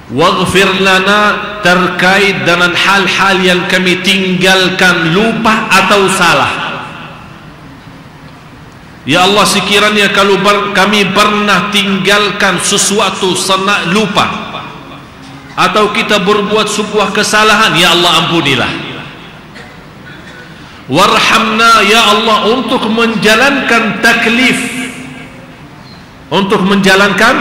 Waghfir lana terkait dengan hal-hal yang kami tinggalkan, lupa atau salah. Ya Allah, sekiranya kalau kami pernah tinggalkan sesuatu senang lupa, atau kita berbuat sebuah kesalahan, ya Allah ampunilah. Warhamna ya Allah, untuk menjalankan taklif, untuk menjalankan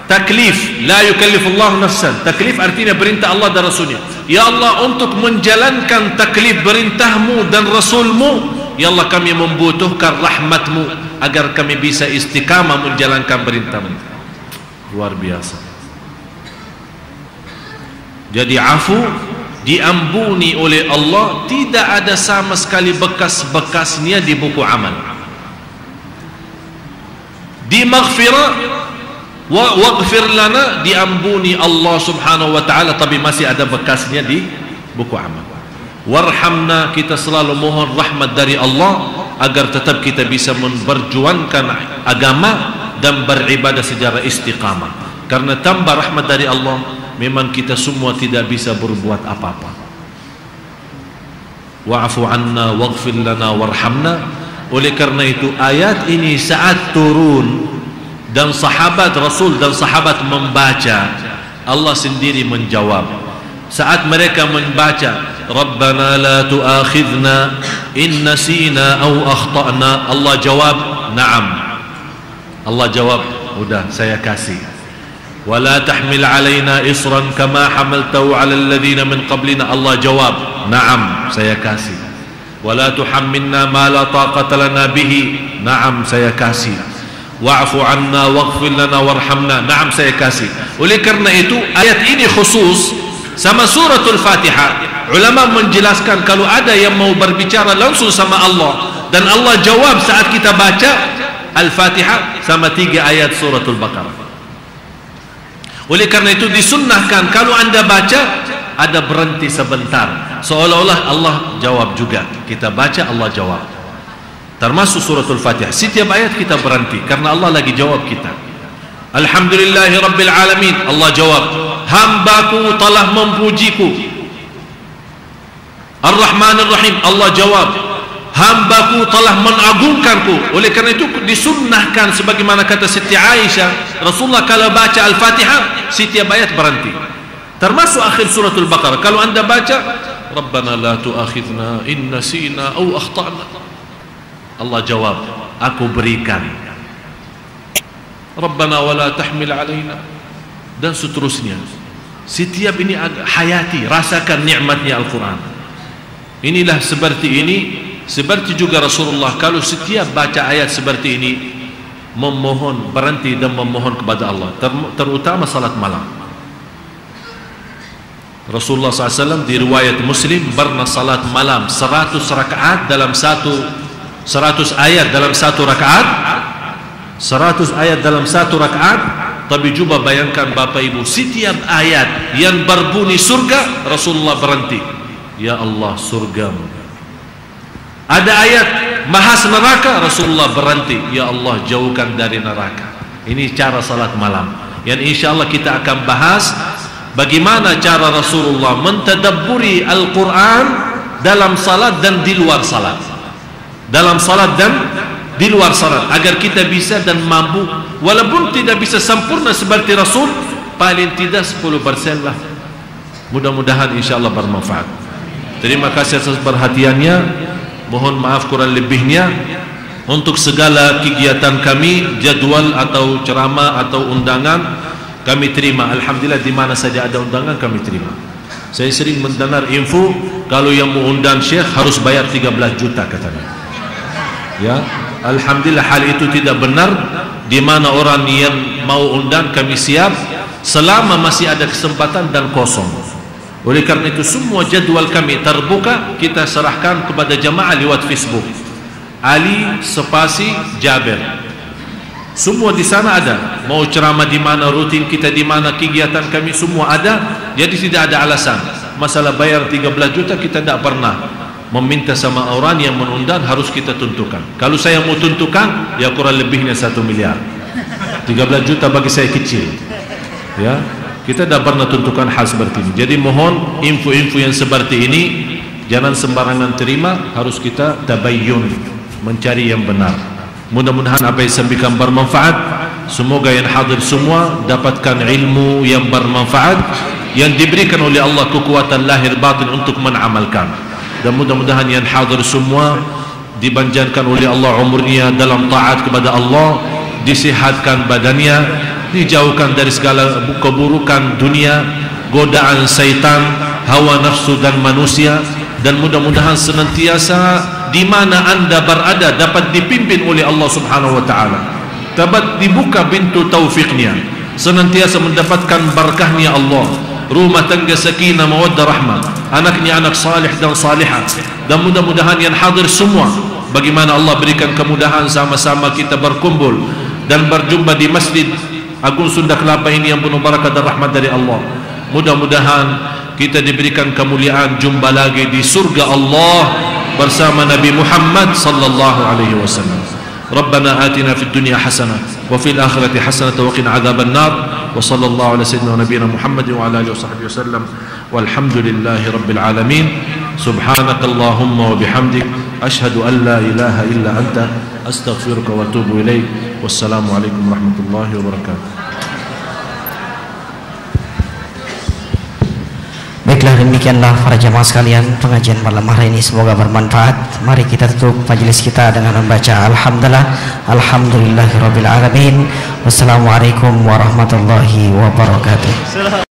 taklif. La yukallifullahu nafsan. Taklif artinya perintah Allah dan Rasulnya. Ya Allah, untuk menjalankan taklif perintahmu dan Rasulmu, ya Allah kami membutuhkan rahmatmu agar kami bisa istiqamah menjalankan perintahmu. Luar biasa. Jadi afu diampuni oleh Allah, tidak ada sama sekali bekas-bekasnya di buku amal. Di maghfirah waghfir lana diampuni Allah subhanahu wa ta'ala, tapi masih ada bekasnya di buku amal. Warhamna, kita selalu mohon rahmat dari Allah agar tetap kita bisa memperjuangkan agama dan beribadah secara istiqamah. Karena tanpa rahmat dari Allah, memang kita semua tidak bisa berbuat apa-apa. Wa'afu anna waghfir lana warhamna. Oleh karena itu ayat ini saat turun dan sahabat Rasul dan sahabat membaca, Allah sendiri menjawab. Saat mereka membaca Rabbana la tu'akhidna in nasina aw akhtana, Allah jawab na'am. Allah jawab, udah saya kasih. Wala tahmil alaina isran kama hamaltahu ala alladhina min qablina, Allah jawab na'am, saya kasih. Wala tuhammilna ma la taqata lana bihi, na'am, saya kasih. Wa'fu anna waghfir lana warhamna, na'am, saya kasih. Oleh karena itu ayat ini khusus sama suratul Fatihah. Ulama menjelaskan kalau ada yang mau berbicara langsung sama Allah dan Allah jawab saat kita baca Al-Fatihah sama 3 ayat suratul Baqarah. Oleh karena itu disunnahkan kalau anda baca ada berhenti sebentar, seolah-olah Allah jawab juga. Kita baca Allah jawab. Termasuk suratul Fatihah, setiap ayat kita berhenti karena Allah lagi jawab kita. Alhamdulillahi Rabbil Alamin, Allah jawab. Hambaku telah memujiku. Ar-Rahmanir Rahim, Allah jawab. Hambaku telah mengagungkanku. Oleh karena itu disunnahkan sebagaimana kata Siti Aisyah, Rasulullah kalau baca Al-Fatihah setiap ayat berhenti. Termasuk akhir suratul Baqarah, kalau anda baca Rabbana la tu'akhidna in nasina aw akhtana, Allah jawab, aku berikan. Rabbana wala tahmil alaina, dan seterusnya. Setiap ini hayati, rasakan nikmatnya Al-Quran. Inilah seperti ini. Seperti juga Rasulullah kalau setiap baca ayat seperti ini memohon, berhenti dan memohon kepada Allah, terutama salat malam. Rasulullah SAW di riwayat Muslim pernah salat malam 100 rakaat dalam 100 ayat dalam satu rakaat, 100 ayat dalam satu rakaat. Tapi coba bayangkan Bapak Ibu, setiap ayat yang berbunyi surga Rasulullah berhenti, ya Allah surgamu. Ada ayat bahas neraka, Rasulullah berhenti, ya Allah jauhkan dari neraka. Ini cara salat malam yang insyaAllah kita akan bahas bagaimana cara Rasulullah mentadabburi Al-Quran dalam salat dan di luar salat, dalam salat dan di luar syarat agar kita bisa dan mampu, walaupun tidak bisa sempurna seperti Rasul, paling tidak 10% lah. Mudah-mudahan insyaAllah bermanfaat. Terima kasih atas perhatiannya. Mohon maaf kurang lebihnya. Untuk segala kegiatan kami, jadwal atau ceramah atau undangan, kami terima. Alhamdulillah, di mana saja ada undangan kami terima. Saya sering mendengar info kalau yang mau undang Syekh harus bayar 13 juta katanya. Ya, alhamdulillah hal itu tidak benar. Di mana orang yang mau undang kami siap selama masih ada kesempatan dan kosong. Oleh karena itu semua jadwal kami terbuka, kita serahkan kepada jamaah lewat Facebook. Ali Spasi Jaber. Semua di sana ada. Mau ceramah di mana, rutin kita di mana, kegiatan kami semua ada. Jadi tidak ada alasan. Masalah bayar 13 juta kita tidak pernah meminta sama orang yang mengundang, harus kita tentukan. Kalau saya mau tentukan, ya kurang lebihnya 1 miliar. 13 juta bagi saya kecil. Ya, kita tidak pernah tentukan hal seperti ini. Jadi mohon info-info yang seperti ini jangan sembarangan terima, harus kita tabayyun, mencari yang benar. Mudah-mudahan apa yang saya sampaikan bermanfaat. Semoga yang hadir semua dapatkan ilmu yang bermanfaat, yang diberikan oleh Allah kekuatan lahir batin untuk menamalkan. Dan mudah-mudahan yang hadir semua dipanjangkan oleh Allah umurnya dalam taat kepada Allah, disihatkan badannya, dijauhkan dari segala keburukan dunia, godaan syaitan, hawa nafsu dan manusia. Dan mudah-mudahan senantiasa di mana anda berada dapat dipimpin oleh Allah Subhanahu wa taala, dapat dibuka pintu taufiknya, senantiasa mendapatkan berkahnya Allah, rumah tangga sakinah mawaddah rahmah, anaknya anak salih dan salihah. Dan mudah-mudahan yang hadir semua, bagaimana Allah berikan kemudahan sama-sama kita berkumpul dan berjumpa di Masjid Agung Sunda Kelapa ini yang penuh barakah dan rahmat dari Allah. Mudah-mudahan kita diberikan kemuliaan jumpa lagi di surga Allah bersama Nabi Muhammad sallallahu alaihi wasallam. Rabbana atina fid dunya hasanah wa fil akhirati hasanah wa qina adzaban nar. Wa sallallahu ala sayyidina nabiyina Muhammad wa ala alihi washabbihi wasallam. Walhamdulillahi rabbil alamin. Subhanakallahumma wa bihamdik asyhadu an la ilaha illa anta astaghfiruka wa atubu ilaik. Wassalamu alaikum warahmatullahi wabarakatuh. Baiklah, demikianlah para jamaah sekalian pengajian malam hari ini, semoga bermanfaat. Mari kita tutup majelis kita dengan membaca alhamdulillahirabbil alamin. Wassalamualaikum warahmatullahi wabarakatuh.